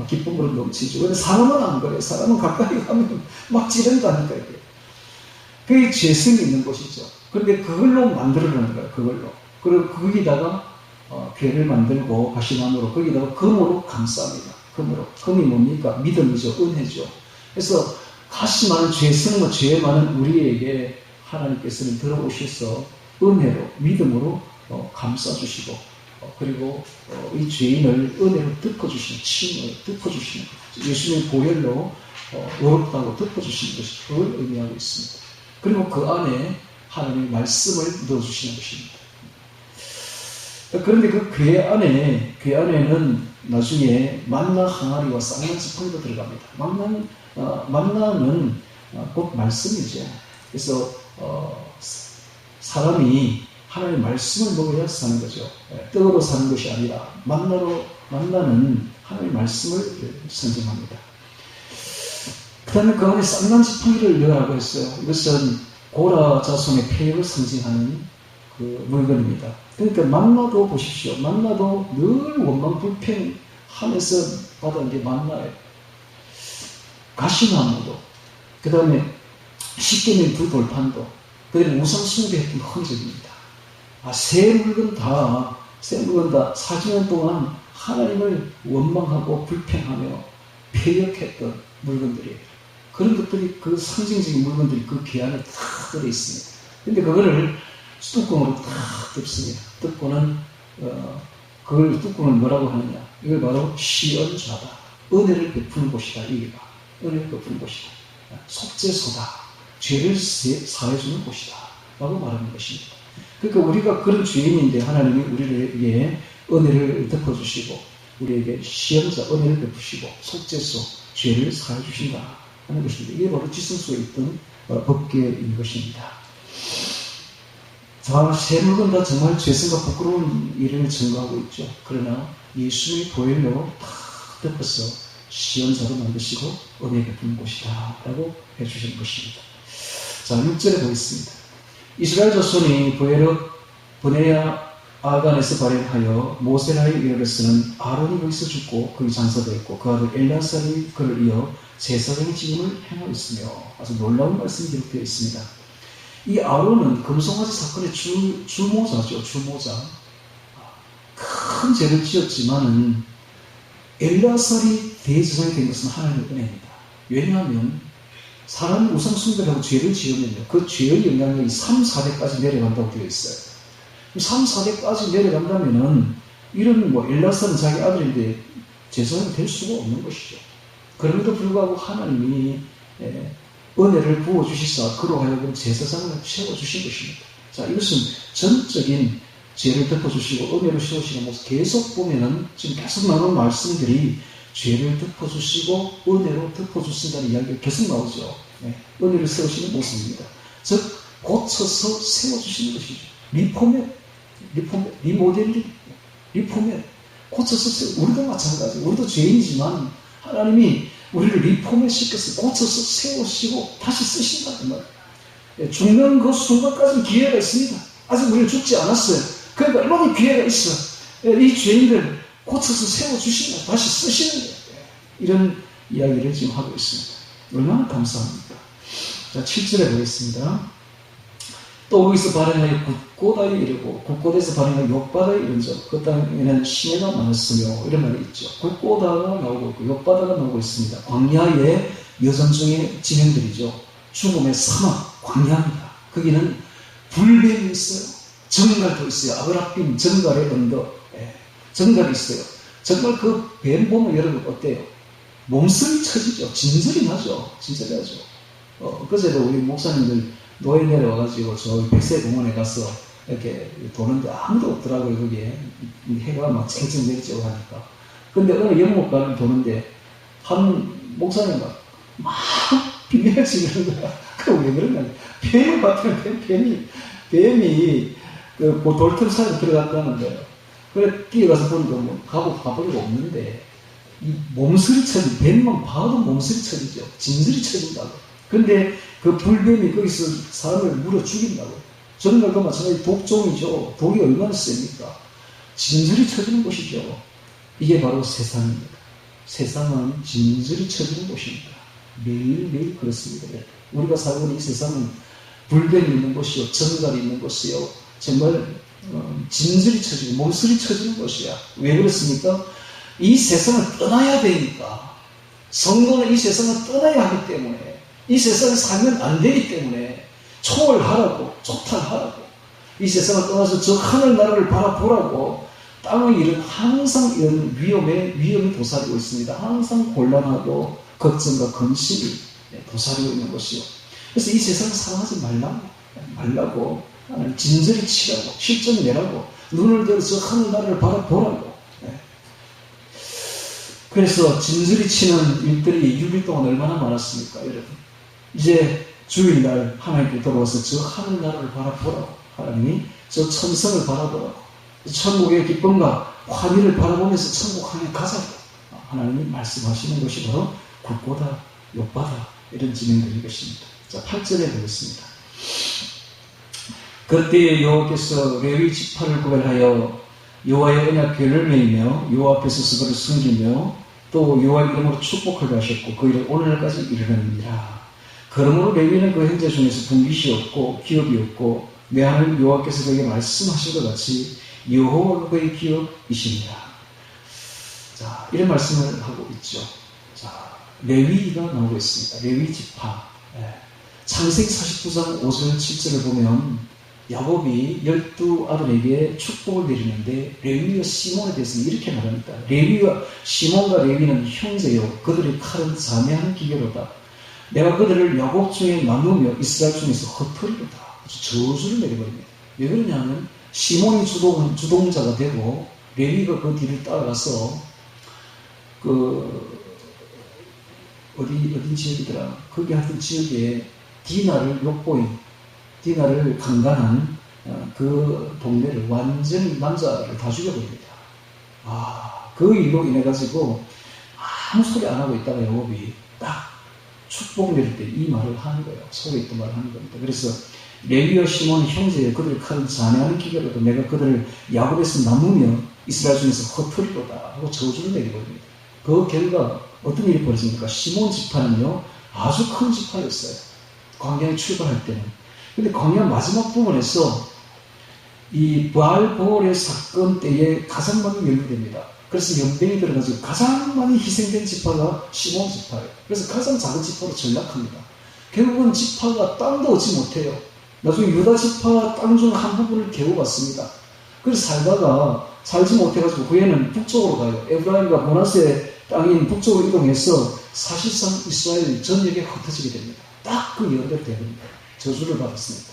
기쁨으로 넘치죠. 근데 사람은 안 그래요. 사람은 가까이 가면 막 찌른다니까 이게. 그게 죄성이 있는 곳이죠. 그런데 그걸로 만들어내는 거예요. 그걸로. 그리고 거기다가 괴를 만들고 가시나무로 거기다가 금으로 감쌉니다. 금으로. 금이 뭡니까? 믿음이죠. 은혜죠. 그래서 가시 많은 죄성, 죄 많은 우리에게 하나님께서는 들어오셔서 은혜로, 믿음으로 감싸주시고 그리고 이 죄인을 은혜로 덮어주시는, 칭을 덮어주시는, 예수님의 보혈로 의롭다고 덮어주시는 것이 그걸 의미하고 있습니다. 그리고 그 안에 하나님의 말씀을 넣어주시는 것입니다. 그런데 그 궤 안에는 나중에 만나 항아리와 쌍난 지팡이도 들어갑니다. 만나는 곧 말씀이죠. 그래서 사람이 하나님의 말씀을 먹어야 사는 거죠. 떡으로 사는 것이 아니라 만나는 하나님의 말씀을 선정합니다. 그 다음에 그 안에 쌍난 지팡이를 넣으라고 했어요. 이것은 고라 자손의 폐역을 상징하는 그 물건입니다. 그러니까 만나도 보십시오. 만나도 늘 원망 불평하면서 받은 게 만나예요. 가시나무도, 그 다음에 십계명 두 돌판도, 그들이 우상 숭배했던 흔적입니다. 세 물건 다 40년 동안 하나님을 원망하고 불평하며 폐역했던 물건들이에요. 그런 것들이, 그 상징적인 물건들이 그 궤 안에 다 들어있습니다. 근데 그거를 뚜껑으로 탁 덮습니다. 덮고는 그걸 뚜껑을 뭐라고 하느냐? 이걸 바로 시언자다. 은혜를 베푸는 곳이다. 이게 봐. 은혜를 베푸는 곳이다. 속죄소다. 죄를 사해주는 곳이다. 라고 말하는 것입니다. 그러니까 우리가 그런 죄인인데 하나님이 우리에게 은혜를 덮어주시고 우리에게 시험자 은혜를 베푸시고 속죄소 죄를 사해주신다 하는 것입니다. 이게 바로 지성소에 있던 법궤인 것입니다. 자, 세물은 다 정말 죄성과 부끄러운 일을 증거하고 있죠. 그러나 예수의 보혈로 다 덮어서 시험자로 만드시고 은혜 베푸는 곳이다 라고 해주신 것입니다. 자, 6절에 보겠습니다. 이스라엘 자손이 브네야 아간에서 발행하여 모세라의 이르렀으는 아론이 거기서 죽고 거기 장사되었고 그 아들 엘라살이 그를 이어 제사장의 직임을 행하였으며 아주 놀라운 말씀이 기록되어 있습니다. 이 아론은 금송아지 사건의 주모자죠. 주모자. 큰 죄를 지었지만은 엘라살이 대제사장이 된 것은 하나님의 은혜입니다. 왜냐하면 사람이 우상 숭배하고 죄를 지으면요. 그 죄의 영향력이 3, 4대까지 내려간다고 되어 있어요. 3, 4대까지 내려간다면은 이런 엘라살은 자기 아들인데 제사장이 될 수가 없는 것이죠. 그럼에도 불구하고 하나님이 은혜를 부어주시사 그로 하여금 제사장을 세워주신 것입니다. 자, 이것은 전적인 죄를 덮어주시고 은혜를 세우시는 모습 계속 보면은 지금 계속 나오는 말씀들이 죄를 덮어주시고 은혜로 덮어주신다는 이야기가 계속 나오죠. 은혜를 세우시는 모습입니다. 즉 고쳐서 세워주시는 것이죠. 리모델링, 리포맷, 고쳐서 세워. 우리도 마찬가지예요. 우리도 죄인이지만 하나님이 우리를 리포맷 시켜서 고쳐서 세우시고 다시 쓰신다는 말이에요. 죽는 그 순간까지는 기회가 있습니다. 아직 우리는 죽지 않았어요. 그러니까 얼마나 기회가 있어. 이 죄인들 고쳐서 세워주시면 다시 쓰시는 거예요. 이런 이야기를 지금 하고 있습니다. 얼마나 감사합니까? 자, 7절에 보겠습니다. 또 거기서 발행하여 굿고다에 이르고 굿고다에서 발행하여 욕바다에 이른적 그 땅에는 시내가 많았으며 이런 말이 있죠. 굿고다가 나오고 있고 욕바다가 나오고 있습니다. 광야의 여전 중의 진행들이죠. 죽음의 사막 광야입니다. 거기는 불뱀이 있어요. 정갈도 있어요. 아그라빔 정갈의 언덕, 정갈이 있어요. 정말 그 뱀 보면 여러분 어때요? 몸살이 쳐지죠. 진절이 나죠. 진절이 나죠. 그제도 우리 목사님들 노예 내려와가지고 저 백세공원에 가서 이렇게 도는데 아무도 없더라고요. 거기에 해가 막 쨍쨍 내리쬐고 하니까. 근데 어느 영목가를 도는데 한 목사님 막 비명을 지르는 거야. 그럼 왜 그러냐? 뱀을 봤더니 뱀이 그 돌틈 사이에 들어갔다는 거예요. 그래 뛰어가서 보니까 뭐 가버리고 없는데 이 몸서리 쳐지 뱀만 봐도 몸서리 쳐지죠. 진술이 쳐진다고. 근데 그 불뱀이 거기서 사람을 물어 죽인다고. 정말 그 마찬가지 독종이죠. 독이 얼마나 셉니까? 진술이 쳐지는 곳이죠. 이게 바로 세상입니다. 세상은 진술이 쳐지는 곳입니다. 매일매일 그렇습니다. 우리가 살고 있는 이 세상은 불뱀이 있는 곳이요, 정갈이 있는 곳이요, 정말 진술이 쳐지고 몸술이 쳐지는 곳이야. 왜 그렇습니까? 이 세상을 떠나야 되니까. 성도는 이 세상을 떠나야 하기 때문에, 이 세상에 살면 안 되기 때문에 초월하라고, 쫓아하라고, 이 세상을 떠나서 저 하늘나라를 바라보라고 땅의 일은 항상 이런 위험이 도사리고 있습니다. 항상 곤란하고 걱정과 근심이 도사리고 있는 것이요. 그래서 이 세상을 사랑하지 말라고 진저리 치라고, 실전 내라고, 눈을 들어서 하늘나라를 바라보라고. 그래서 진저리 치는 일들이 6일 동안 얼마나 많았습니까, 여러분? 이제 주일날 하나님께 돌아와서 저 하늘나라를 바라보라고, 하나님이 저 천성을 바라보라고, 천국의 기쁨과 환희를 바라보면서 천국 향해 가자고 하나님이 말씀하시는 것이 바로 굿고다, 욕바다 이런 진행들인 것입니다. 자, 8절에 보겠습니다. 그때 여호와께서 레위 지파를 구별하여 여호와의 언약궤를 메이며 여호와 앞에서 그를 숨기며 또 여호와의 이름으로 축복하게 하셨고 그 일은 오늘날까지 이르느니라. 그러므로 레위는 그 형제 중에서 분깃이 없고 기업이 없고 내 하나님 여호와께서 그에게 말씀하신 것 같이 여호와가 그의 기업이십니다. 자, 이런 말씀을 하고 있죠. 자, 레위가 나오고 있습니다. 레위 지파. 창세기 49장 5절 7절을 보면 야곱이 12아들에게 축복을 내리는데 레위와 시몬에 대해서는 이렇게 말합니다. 레위와 시몬과 레위는 형제요 그들의 칼은 자매하는 기계로다. 내가 그들을 야곱 중에 나누며 이스라엘 중에서 흩어리로다. 저주를 내려버립니다. 왜 그러냐면 시몬이 주동자가 되고 레위가 그 뒤를 따라가서 어디 지역이더라. 거기 하여튼 지역에 디나를 강간한 그 동네를 완전히 남자를 다 죽여버립니다. 그 일로 인해가지고 아무 소리 안 하고 있다가 야곱이 딱 축복 내릴 때 이 말을 하는 거예요. 속에 있던 말을 하는 겁니다. 그래서 레위와 시몬 형제의 그들을 칼은 자네하는 기계로도 내가 그들을 야곱에서 나누며 이스라엘 중에서 흩어리로다 하고 저주를 내려버립니다. 그 결과 어떤 일이 벌어집니까? 시몬 지파는요 아주 큰 지파였어요. 광야에 출발할 때는. 근데 광야 마지막 부분에서 이 브알볼의 사건 때에 가장 많이 연루됩니다. 그래서 연병이 들어가지고 가장 많이 희생된 지파가 시몬 지파예요. 그래서 가장 작은 지파로 전락합니다. 결국은 지파가 땅도 얻지 못해요. 나중에 유다 지파 땅 중 한 부분을 겨우 받습니다. 그래서 살다가 살지 못해가지고 후에는 북쪽으로 가요. 에브라임과 모나세 땅인 북쪽으로 이동해서 사실상 이스라엘 전역에 흩어지게 됩니다. 딱 그 예언대로 되버립니다. 저주를 받았습니다.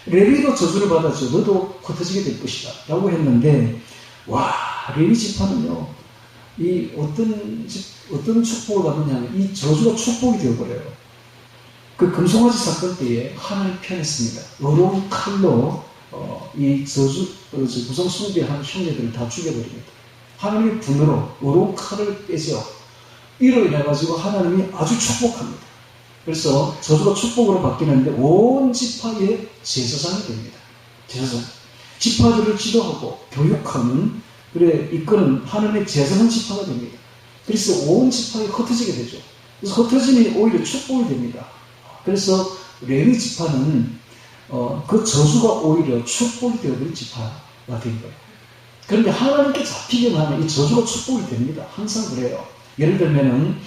레위도 저주를 받았죠. 너도 흩어지게 될 것이다 라고 했는데 레위 지파는요 이 어떤 축복을 받느냐면 이 저주가 축복이 되어버려요. 그 금송아지 사건 때에 하나님 편했습니다. 어려운 칼로 이 구성 숭배한 형제들을 다 죽여버립니다. 하나님의 분으로 어려운 칼을 빼죠. 이로 인해가지고 하나님이 아주 축복합니다. 그래서 저주가 축복으로 바뀌는데 온 지파의 제사장이 됩니다. 제사장. 지파들을 지도하고 교육하는 이끄는 하나님의 제사장 지파가 됩니다. 그래서 온 지파에 흩어지게 되죠. 그래서 흩어짐이 오히려 축복이 됩니다. 그래서 레위 지파는 그 저주가 오히려 축복이 되어버린 지파가 된 거예요. 그런데 하나님께 잡히기만 하면 이 저주가 축복이 됩니다. 항상 그래요. 예를 들면은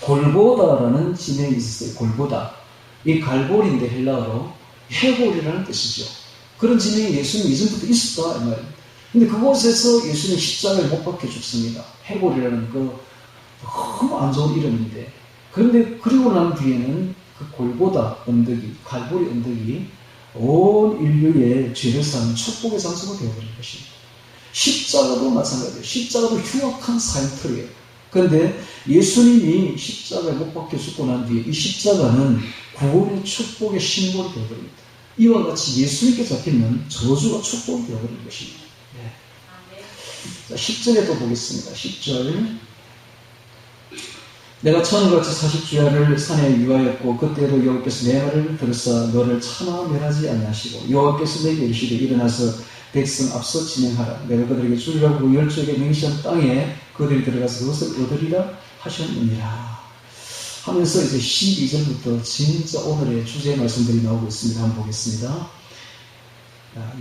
골고다라는 지명이 있었어요. 골고다. 이 갈골인데 헬라어로 해골이라는 뜻이죠. 그런 지명이 예수님 이전부터 있었다 이 말입니다. 근데 그곳에서 예수님 십자가에 못 박혀 죽습니다. 해골이라는 너무 안 좋은 이름인데 그런데 그리고 난 뒤에는 그 골고다 언덕이 갈골이 언덕이 온 인류의 죄를 사는 축복의 장소가 되어버린 것입니다. 십자가도 마찬가지예요. 십자가도 흉악한 사형틀이에요. 그런데 예수님이 십자가에 못 박혀 죽고 난 뒤에 이 십자가는 구원의 축복의 심볼이 되어버립니다. 이와 같이 예수님께 잡히면 저주가 축복이 되어버린 것입니다. 자, 10절에 또 보겠습니다. 10절. 내가 처음같이 40주야를 산에 유하였고 그때도 여호와께서 내 말을 들으사 너를 차마 멸하지 아니하시고 여호와께서 내게 이르시되 일어나서 백성 앞서 진행하라. 내가 그들에게 주리라고 열조에게 명시한 땅에 그들이 들어가서 그것을 얻으리라 하셨느니라 하면서 이제 12절부터 진짜 오늘의 주제의 말씀들이 나오고 있습니다. 한번 보겠습니다.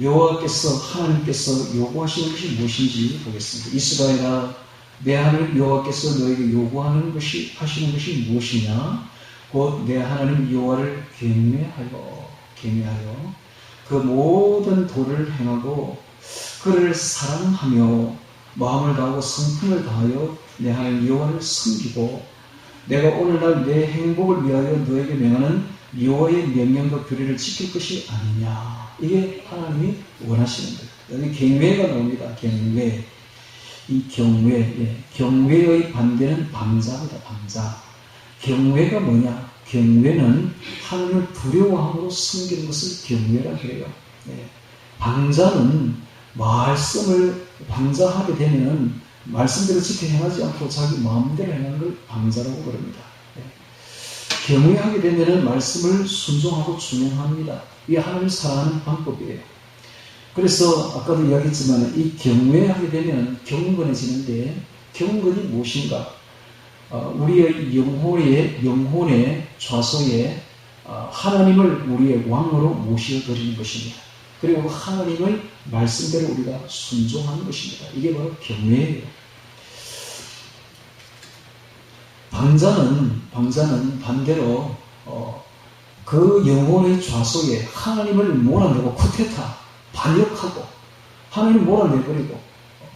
여호와께서 하나님께서 요구하시는 것이 무엇인지 보겠습니다. 이스라엘아 내 하나님 여호와께서 너에게 요구하는 것이 하시는 것이 무엇이냐? 곧 내 하나님 여호와를 경외하여 그 모든 도를 행하고 그를 사랑하며 마음을 다하고 성품을 다하여 내 하나님 여호와를 섬기고 내가 오늘날 내 행복을 위하여 너에게 명하는 여호와의 명령과 규례를 지킬 것이 아니냐. 이게 하나님이 원하시는 거예요. 여기 경외가 나옵니다. 경외. 이 경외의 반대는 방자입니다. 방자. 경외가 뭐냐? 경외는 하나님을 두려워함으로 섬기는 것을 경외라 그래요. 방자는 말씀을 방자하게 되면 말씀대로 지켜 행하지 않고 자기 마음대로 행하는 걸 방자라고 부릅니다. 경외하게 되면 말씀을 순종하고 준행합니다. 이게 하나님을 사랑하는 방법이에요. 그래서 아까도 이야기했지만 이 경외하게 되면 경건해지는데 경건이 무엇인가? 우리의 영혼의 좌소에 하나님을 우리의 왕으로 모셔드리는 것입니다. 그리고 하나님의 말씀대로 우리가 순종하는 것입니다. 이게 바로 경외예요. 방자는 반대로 그 영혼의 좌소에 하나님을 몰아내고 쿠데타, 반역하고 하나님을 몰아내버리고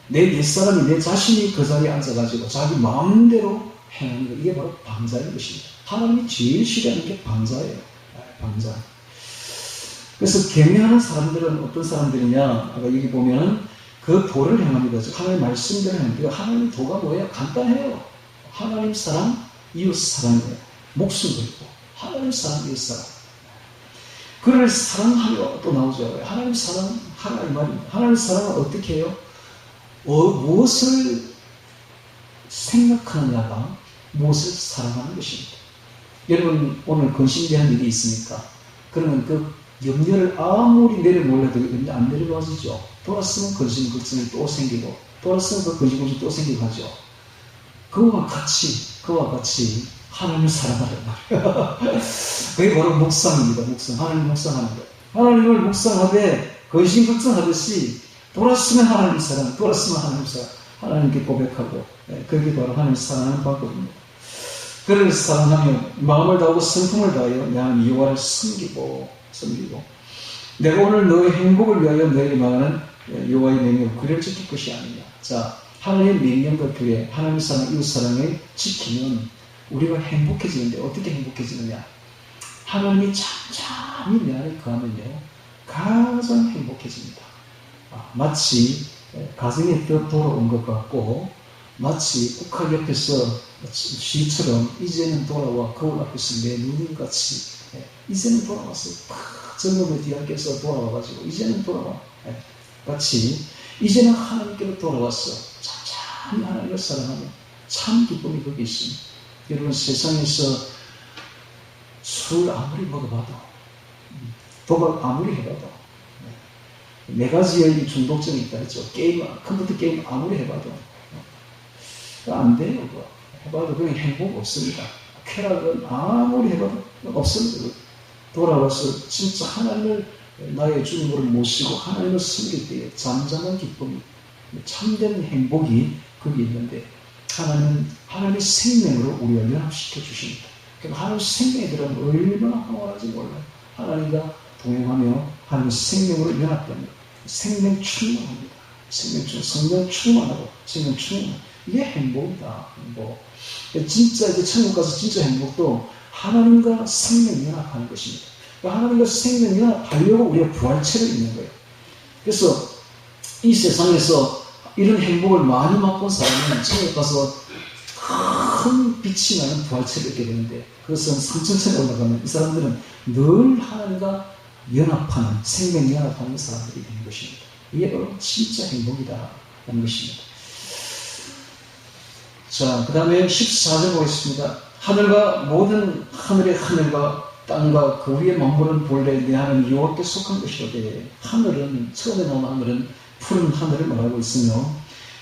내 옛사람이 내 자신이 그 자리에 앉아가지고 자기 마음대로 행하는 것, 이게 바로 방자인 것입니다. 하나님이 제일 싫어하는 게 방자예요. 방자. 그래서 경외하는 사람들은 어떤 사람들이냐, 아까 여기 보면은 그 도를 행합니다. 즉 하나님의 말씀대로 행합니다. 하나님의 도가 뭐예요? 간단해요. 하나님 사랑, 이웃 사랑이에요. 목숨 걸고 하나님 사랑, 이웃 사랑. 그를 사랑하여 또 나오죠. 하나님 사랑하라 이 말입니다. 하나님 사랑은 어떻게 해요? 무엇을 생각하느냐가 무엇을 사랑하는 것입니다. 여러분 오늘 근심대한 일이 있습니까? 그러면 그 염려를 아무리 내려놓으려도 염려 안 내려놓아지죠. 돌았으면 근심 걱정이 또 생기고 돌았으면 그 근심 걱정이 또 생기고 하죠. 그와 같이 하나님을 사랑하는 말이에요. 그게 바로 묵상입니다. 묵상. 하나님을 묵상하는 거예요. 하나님을 묵상하되 근심 걱정하듯이 돌았으면 하나님 사랑, 돌았으면 하나님 사랑, 하나님께 고백하고, 그게 바로 하나님 사랑하는 방법입니다. 그를 사랑하며 마음을 다하고 성품을 다하여 내 하나님 여호와를 섬기고 내가 오늘 너의 행복을 위하여 너에게 말하는 여호와의 명령을 규례를 지킬 것이 아니냐. 자, 하나님의 명령과 규례, 하나님 사랑, 이웃 사랑을 지키면 우리가 행복해지는데 어떻게 행복해지느냐? 하나님이 잠잠히 내 안에 거하면요 가장 행복해집니다. 마치 가정에 돌아온 것 같고 마치 욱학 옆에서 시처럼 이제는 돌아와 거울 앞에서 내 누님같이 이제는 돌아왔어요. 젊음의 뒤안께서 돌아와가지고 이제는 돌아와 같이 이제는 하나님께로 돌아왔어. 잠잠히 하나님을 사랑하며 참 기쁨이 거기 있습니다. 여러분 세상에서 술 아무리 먹어봐도 도박 아무리 해봐도 네 가지의 중독성이 있다 했죠. 컴퓨터 게임 아무리 해봐도 안 돼요. 그거. 해봐도 그냥 행복 없습니다. 쾌락은 아무리 해봐도 없습니다. 돌아와서 진짜 하나님을 나의 주님으로 모시고 하나님을 섬길 때에 잠잠한 기쁨이 참된 행복이 거기 있는데 하나님은 하나님의 생명으로 우리가 연합시켜 주십니다. 그러니까 하나님의 생명에 들어가면 얼마나 황홀한지 몰라요. 하나님과 동행하며 하나님의 생명으로 연합됩니다. 생명 충만합니다. 성령 충만하고 생명 충만. 이게 행복이다. 행복. 진짜 이제 천국 가서 진짜 행복도 하나님과 생명 연합하는 것입니다. 그러니까 하나님과 생명 연합하려고 우리가 부활체를 입는 거예요. 그래서 이 세상에서 이런 행복을 많이 맛본 사람은 천국 가서 큰 빛이 나는 부활체를 입게 되는데 그것은 삼천천에 올라가면 이 사람들은 늘 하나님과 연합하는, 생명 연합하는 사람들이 되는 것입니다. 이게 바로 진짜 행복이다 하는 것입니다. 자, 그 다음에 14절 보겠습니다. 모든 하늘의 하늘과 땅과 그 위에 만물은 본래 내 하나님 여호와께 속한 것이로되 하늘은 처음에 나온 하늘은 푸른 하늘을 말하고 있으며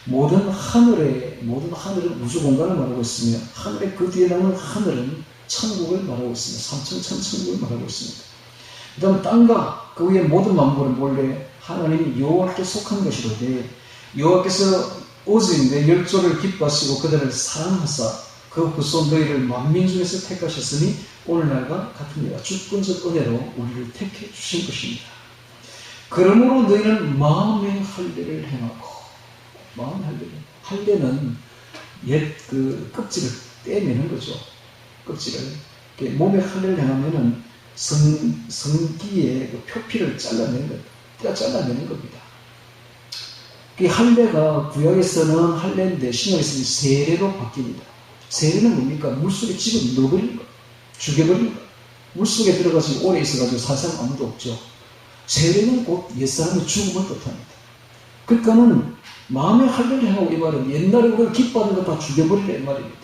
모든 하늘은 우주 공간을 말하고 있으며 하늘의 그 뒤에 나오는 하늘은 천국을 말하고 있습니다. 천국을 말하고 있습니다. 그 다음 땅과 그 위에 모든 만물은 본래 하나님 여호와께 속한 것이로되 여호와께서 오직 내 열조를 기뻐하시고 그들을 사랑하사 그 후손 너희를 만민 중에서 택하셨으니 오늘날과 같으니라. 주권적 은혜로 우리를 택해 주신 것입니다. 그러므로 너희는 마음의 할례를 행하고 할례는 옛 그 껍질을 떼내는 거죠. 껍질을 몸에 할례를 행하면은 성기의 그 표피를 잘라내는 겁니다. 그 할례가 구약에서는 할례인데 신약에서는 세례로 바뀝니다. 세례는 뭡니까? 물속에 집어 넣어버리는 거예요. 죽여버리는 거예요. 물속에 들어가서 오래 있어가지고 살 사람 아무도 없죠. 세례는 곧 옛사람의 죽음을 뜻합니다. 그러니까는 마음의 할례를 행하고 이 말은 옛날에 우리가 기뻐하는 거 다 죽여버리라 이 말입니다.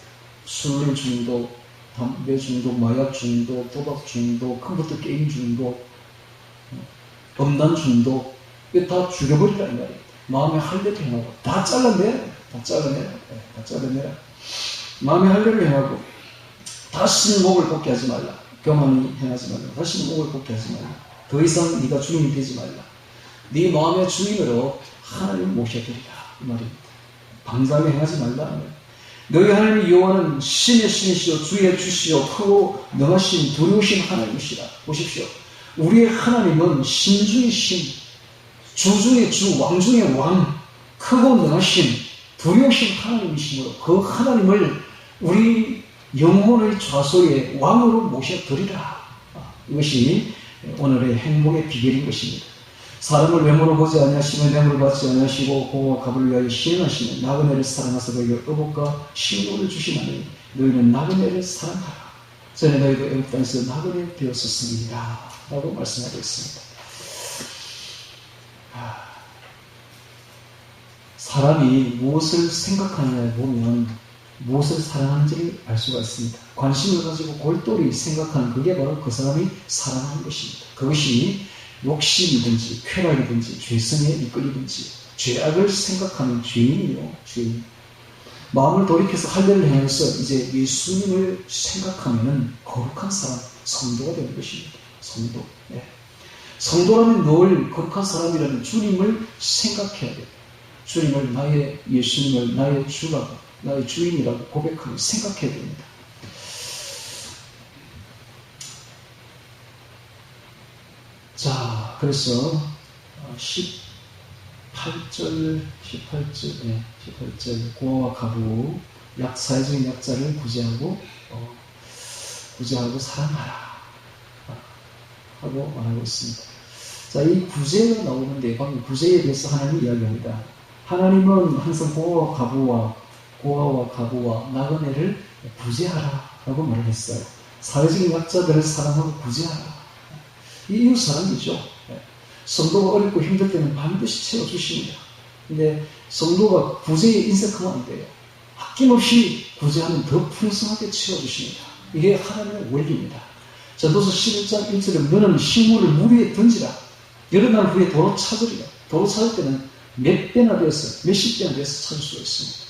술 중독, 담배 중독, 마약 중독, 도박 중독, 컴퓨터 게임 중독, 음란 중독, 이거 다 죽여버리라 이 말입니다. 마음의 할례를 행하고 다 잘라내라. 마음의 할례를 행하고 다시는 목을 곱게 하지 말라. 교만히 행하지 말라. 다시는 목을 곱게 하지 말라. 더 이상 네가 주인이 되지 말라. 네 마음의 주인으로 하나님을 모셔드리라 이 말입니다. 방자하게 행하지 말라. 너희 하나님 여호와는 신의 신이시요 주의 주시요 크고 능하신 두려우신 하나님이시라. 보십시오. 우리의 하나님은 신 중의 신, 주 중의 주, 왕 중의 왕, 크고 능하신 두려우신 하나님이시므로 그 하나님을 우리 영혼의 좌소에 왕으로 모셔드리라. 이것이 오늘의 행복의 비결인 것입니다. 사람을 외모로 보지 아니하시며 뇌물을 받지 아니하시고 공과 갑을 위하여 시행하시며 나그네를 사랑하사 너희에게 의복과 신고를 주시나니 너희는 나그네를 사랑하라. 전에 너희도 애국 땅에서 나그네 되었었습니다. 라고 말씀하고 있습니다. 사람이 무엇을 생각하느냐에 보면 무엇을 사랑하는지를 알 수가 있습니다. 관심을 가지고 골똘히 생각하는 그게 바로 그 사람이 사랑하는 것입니다. 그것이 욕심이든지 쾌락이든지 죄성에 이끌리든지 죄악을 생각하는 죄인이요, 죄인. 마음을 돌이켜서 할례를 행해서 이제 예수님을 생각하면은 거룩한 사람, 성도가 되는 것입니다. 성도. 네. 성도라면 늘 거룩한 사람이라는 주님을 생각해야 돼요. 주님을 나의 예수님을 나의 주라고, 나의 주인이라고 고백하며 생각해야 됩니다. 자, 그래서 18절 고아와 가부, 사회적인 약자를 구제하고 사랑하라 하고 말하고 있습니다. 자, 이 구제가 나오는데 방금 구제에 대해서 하나님이 이야기합니다. 하나님은 항상 고아와 가부와 나그네를 구제하라 라고 말을 했어요. 사회적인 약자들을 사랑하고 구제하라. 이웃 사랑이죠. 성도가 어렵고 힘들 때는 반드시 채워주십니다. 근데 성도가 구제에 인색하면 안 돼요. 아낌없이 구제하면 더 풍성하게 채워주십니다. 이게 하나님의 원리입니다. 전도서 11장 1절에 너는 식물을 물 위에 던지라. 여러 날 후에 도로 찾으리라. 도로 찾을 때는 몇 배나 되어서 몇십 배나 되어서 찾을 수가 있습니다.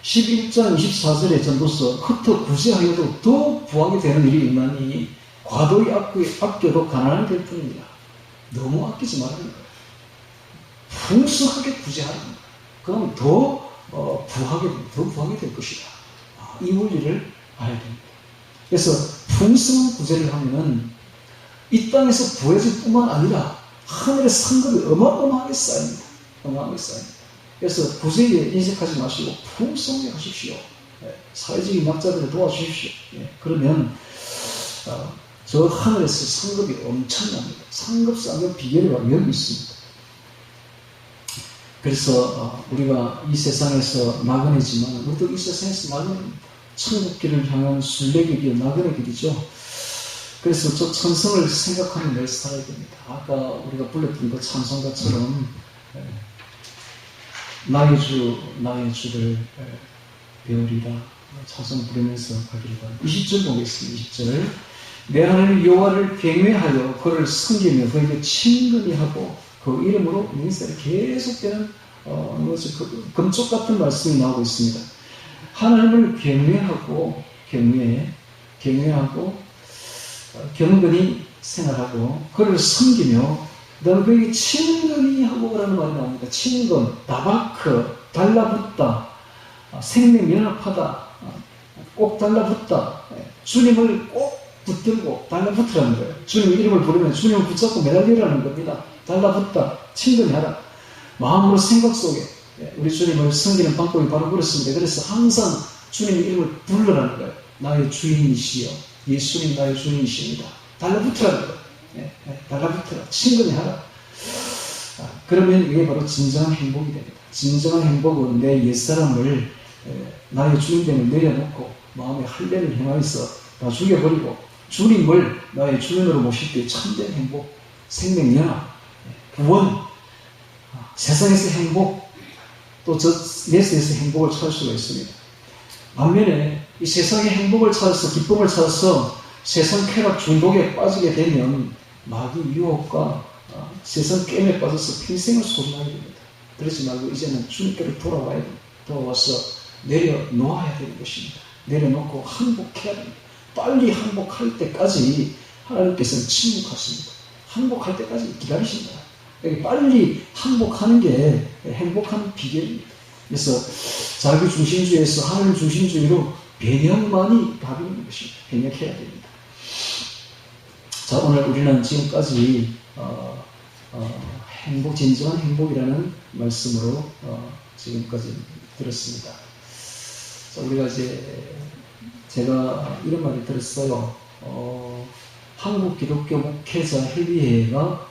11장 24절에 전도서 흩어 구제하여도 더 부하게 되는 일이 있나니 과도히 아껴도 가난하게 될 뿐입니다. 너무 아끼지 말라는 거예요. 풍성하게 구제하는 거예요. 그럼 더 부하게 될 것이다. 이 원리를 알아야 됩니다. 그래서 풍성한 구제를 하면은 이 땅에서 부해질 뿐만 아니라 하늘의 상급이 어마어마하게 쌓입니다. 어마어마하게 쌓입니다. 그래서 구제에 인색하지 마시고 풍성하게 하십시오. 사회적인 약자들을 도와주십시오. 그러면 저 하늘에서 상급이 엄청납니다. 상급 쌓는 비결이 여기 있습니다. 그래서 우리가 이 세상에서 나그네지만 우리도 이 세상에서 나그네입니다. 천국길을 향한 순례의 길, 나그네 길이죠. 그래서 저 천성을 생각하며 늘 살아야 됩니다. 아까 우리가 불렀던 그 찬송가처럼 나의 주를 배우리라 찬송 부르면서 가기를 바랍니다. 20절 보겠습니다. 20절 내 하나님 여호와를 경외하여 그를 섬기며 그에게 친근히 하고 그 이름으로 민세를 계속되는 금쪽 같은 말씀이 나오고 있습니다. 하나님을 경외하고 경건히 생활하고 그를 섬기며 그다음에 그에게 친근히 하고 라는 말이 나옵니다. 친근, 다바크, 달라붙다, 생명연합하다, 꼭 달라붙다, 주님을 꼭 붙들고 달라붙으라는 거예요. 주님 이름을 부르면 주님을 붙잡고 매달리라는 겁니다. 달라붙다, 친근히 하라. 마음으로 생각 속에 우리 주님을 섬기는 방법이 바로 그렇습니다. 그래서 항상 주님의 이름을 부르라는 거예요. 나의 주인이시여, 예수님 나의 주인이십니다. 달라붙으라는 거예요. 달라붙어라. 친근히 하라. 그러면 이게 바로 진정한 행복이 됩니다. 진정한 행복은 내 옛사람을 나의 주인됨을 내려놓고 마음의 할례를 행하여서 다 죽여버리고 주님을 나의 주인으로 모실 때 참된 행복, 생명연합, 구원, 세상에서 행복, 또 저 예수에서 행복을 찾을 수가 있습니다. 반면에 이 세상의 행복을 찾아서 기쁨을 찾아서 세상 쾌락 중독에 빠지게 되면 마귀 유혹과 세상 게임에 빠져서 평생을 소진하게 됩니다. 그러지 말고 이제는 주님께로 돌아와야 됩니다. 돌아와서 내려놓아야 되는 것입니다. 내려놓고 항복해야 됩니다. 빨리 항복할 때까지 하나님께서는 침묵하십니다. 항복할 때까지 기다리십니다. 빨리 항복하는 게 행복한 비결입니다. 그래서 자기 중심주의에서 하나님 중심주의로 변형만이 답이 있는 것입니다. 변형해야 됩니다. 자, 오늘 우리는 지금까지 행복, 진정한 행복이라는 말씀으로 지금까지 들었습니다. 자, 우리가 이제 제가 이런 말을 들었어요. 한국 기독교 목회자 협의회가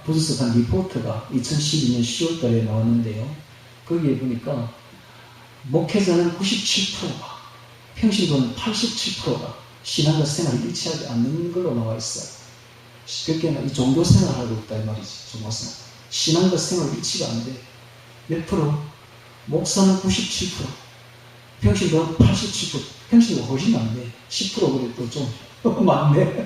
부수습한 리포트가 2012년 10월 달에 나왔는데요. 거기에 보니까 목회자는 97%가, 평신도는 87%가 신앙과 생활을 일치하지 않는 걸로 나와 있어요. 그렇게는 이 종교 생활하고 있다 이 말이지. 종교 생활. 신앙과 생활 일치가 안 돼. 몇 프로? 목사는 97%, 평신도는 87%. 평신도가 훨씬 많네. 10% 그래도 좀 많네.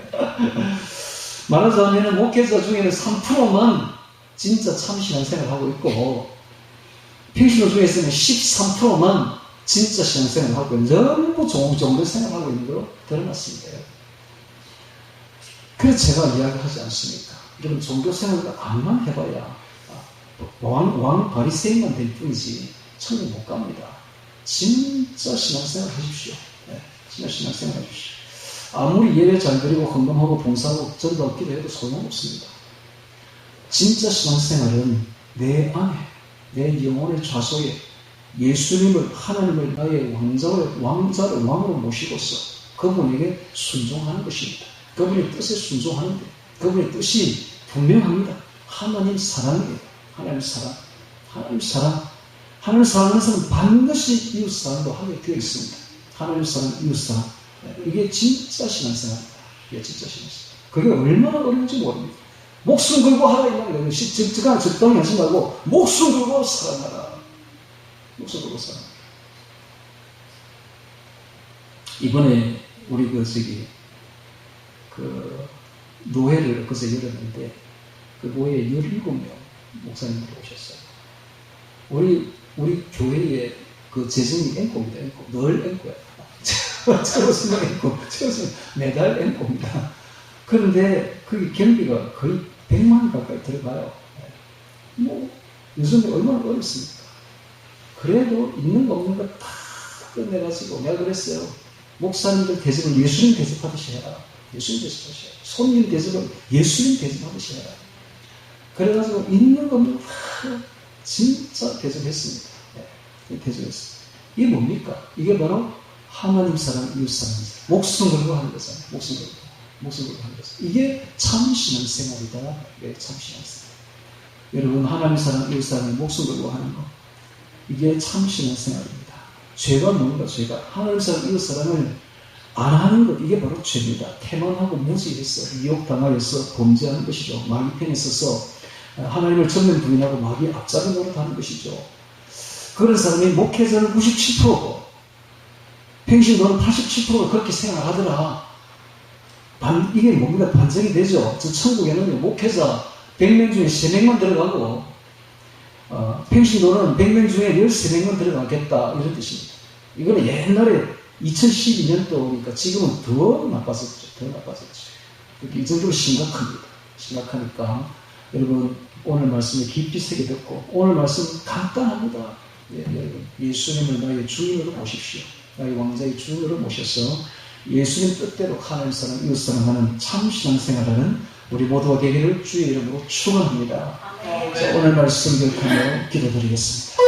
말하자면 목회자 중에는 3%만 진짜 참 신앙생활을 하고 있고, 평신도 중에서는 13%만 진짜 신앙생활을 하고 있는, 전부 종교 생활을 하고 있는 걸로 드러났습니다. 그래서 제가 이야기하지 않습니까? 여러분, 종교 생활을 암만 해봐야 왕 바리새인만 될 뿐이지 천국 못 갑니다. 진짜 신앙생활 하십시오. 네, 진짜 신앙생활 하십시오. 아무리 예배 잘 드리고 헌금하고 봉사하고 전도하고 기도해도 소용없습니다. 진짜 신앙생활은 내 안에, 내 영혼의 좌소에 예수님을, 하나님을 나의 왕으로 모시고서 그분에게 순종하는 것입니다. 그분의 뜻에 순종하는데, 그분의 뜻이 분명합니다. 하나님 사랑이에요. 하나님 사랑. 하나님 사랑. 하나님 사랑하는 사람은 반드시 이웃 사랑도 하게 되어 있습니다. 하나님 사랑, 이웃 사랑. 이게 진짜 신앙생활입니다. 이게 진짜 신앙생활. 그게 얼마나 어려운지 모릅니다. 목숨 걸고 하라 이 말이에요. 적당히 하지 말고 목숨 걸고 사랑하라. 목숨 걸고 사랑. 이번에 우리 노회를 그새 열었는데 그 노회에 17명 목사님들이 오셨어요. 우리 교회의 그 재정이 앵꼬입니다. 앵꼬. 늘 앵꼬야. 채웠으면 앵꼬. 채웠으면 매달 앵꼬입니다. 그런데 그 경비가 거의 100만 원 가까이 들어가요. 요즘에 얼마나 어렵습니까? 그래도 있는 거 없는 거 다 끝내가지고 내가 그랬어요. 목사님들 대접은 예수님 대접하듯이 해라. 예수님 대접하듯이 해라. 손님 대접은 예수님 대접하듯이 해라. 그래가지고 있는 거 없는 거 다 진짜 대접했습니다. 네, 대접했습니다. 이게 뭡니까? 이게 바로 하나님 사랑, 이웃 사랑, 목숨 걸고 하는 거잖아요. 목숨 걸고 하는 거죠. 이게 참 신앙생활이다. 이게 참 신앙생활. 여러분, 하나님 사랑, 이웃 사랑에 목숨 걸고 하는 거, 이게 참 신앙생활입니다. 죄가 뭔가? 죄가 하나님 사랑, 이웃 사랑을 안 하는 것, 이게 바로 죄입니다. 태만하고 무지해서 미혹당하여서 범죄하는 것이죠. 마귀 편에 서서 하나님을 전면 부인하고 마귀 앞자리 노릇하는 것이죠. 그런 사람이 목회자는 97%고 평신도는 87%가 그렇게 생활하더라. 이게 뭡니까? 반전이 되죠. 저 천국에는 목회자 100명 중에 3명만 들어가고 평신도는 100명 중에 13명만 들어가겠다 이런 뜻입니다. 이거는 옛날에 2012년도니까 지금은 더 나빠졌죠. 이 정도로 심각합니다. 심각하니까 여러분, 오늘 말씀을 깊이 새겨 듣고, 오늘 말씀은 간단합니다. 예수님을 나의 주인으로 모십시오. 나의 왕자의 주인으로 모셔서 예수님 뜻대로 하나님 사랑, 이웃 사랑하는 참 신앙생활하는 우리 모두가 되기를 주의 이름으로 축원합니다. 자, 오늘 말씀 기억하며 기도드리겠습니다.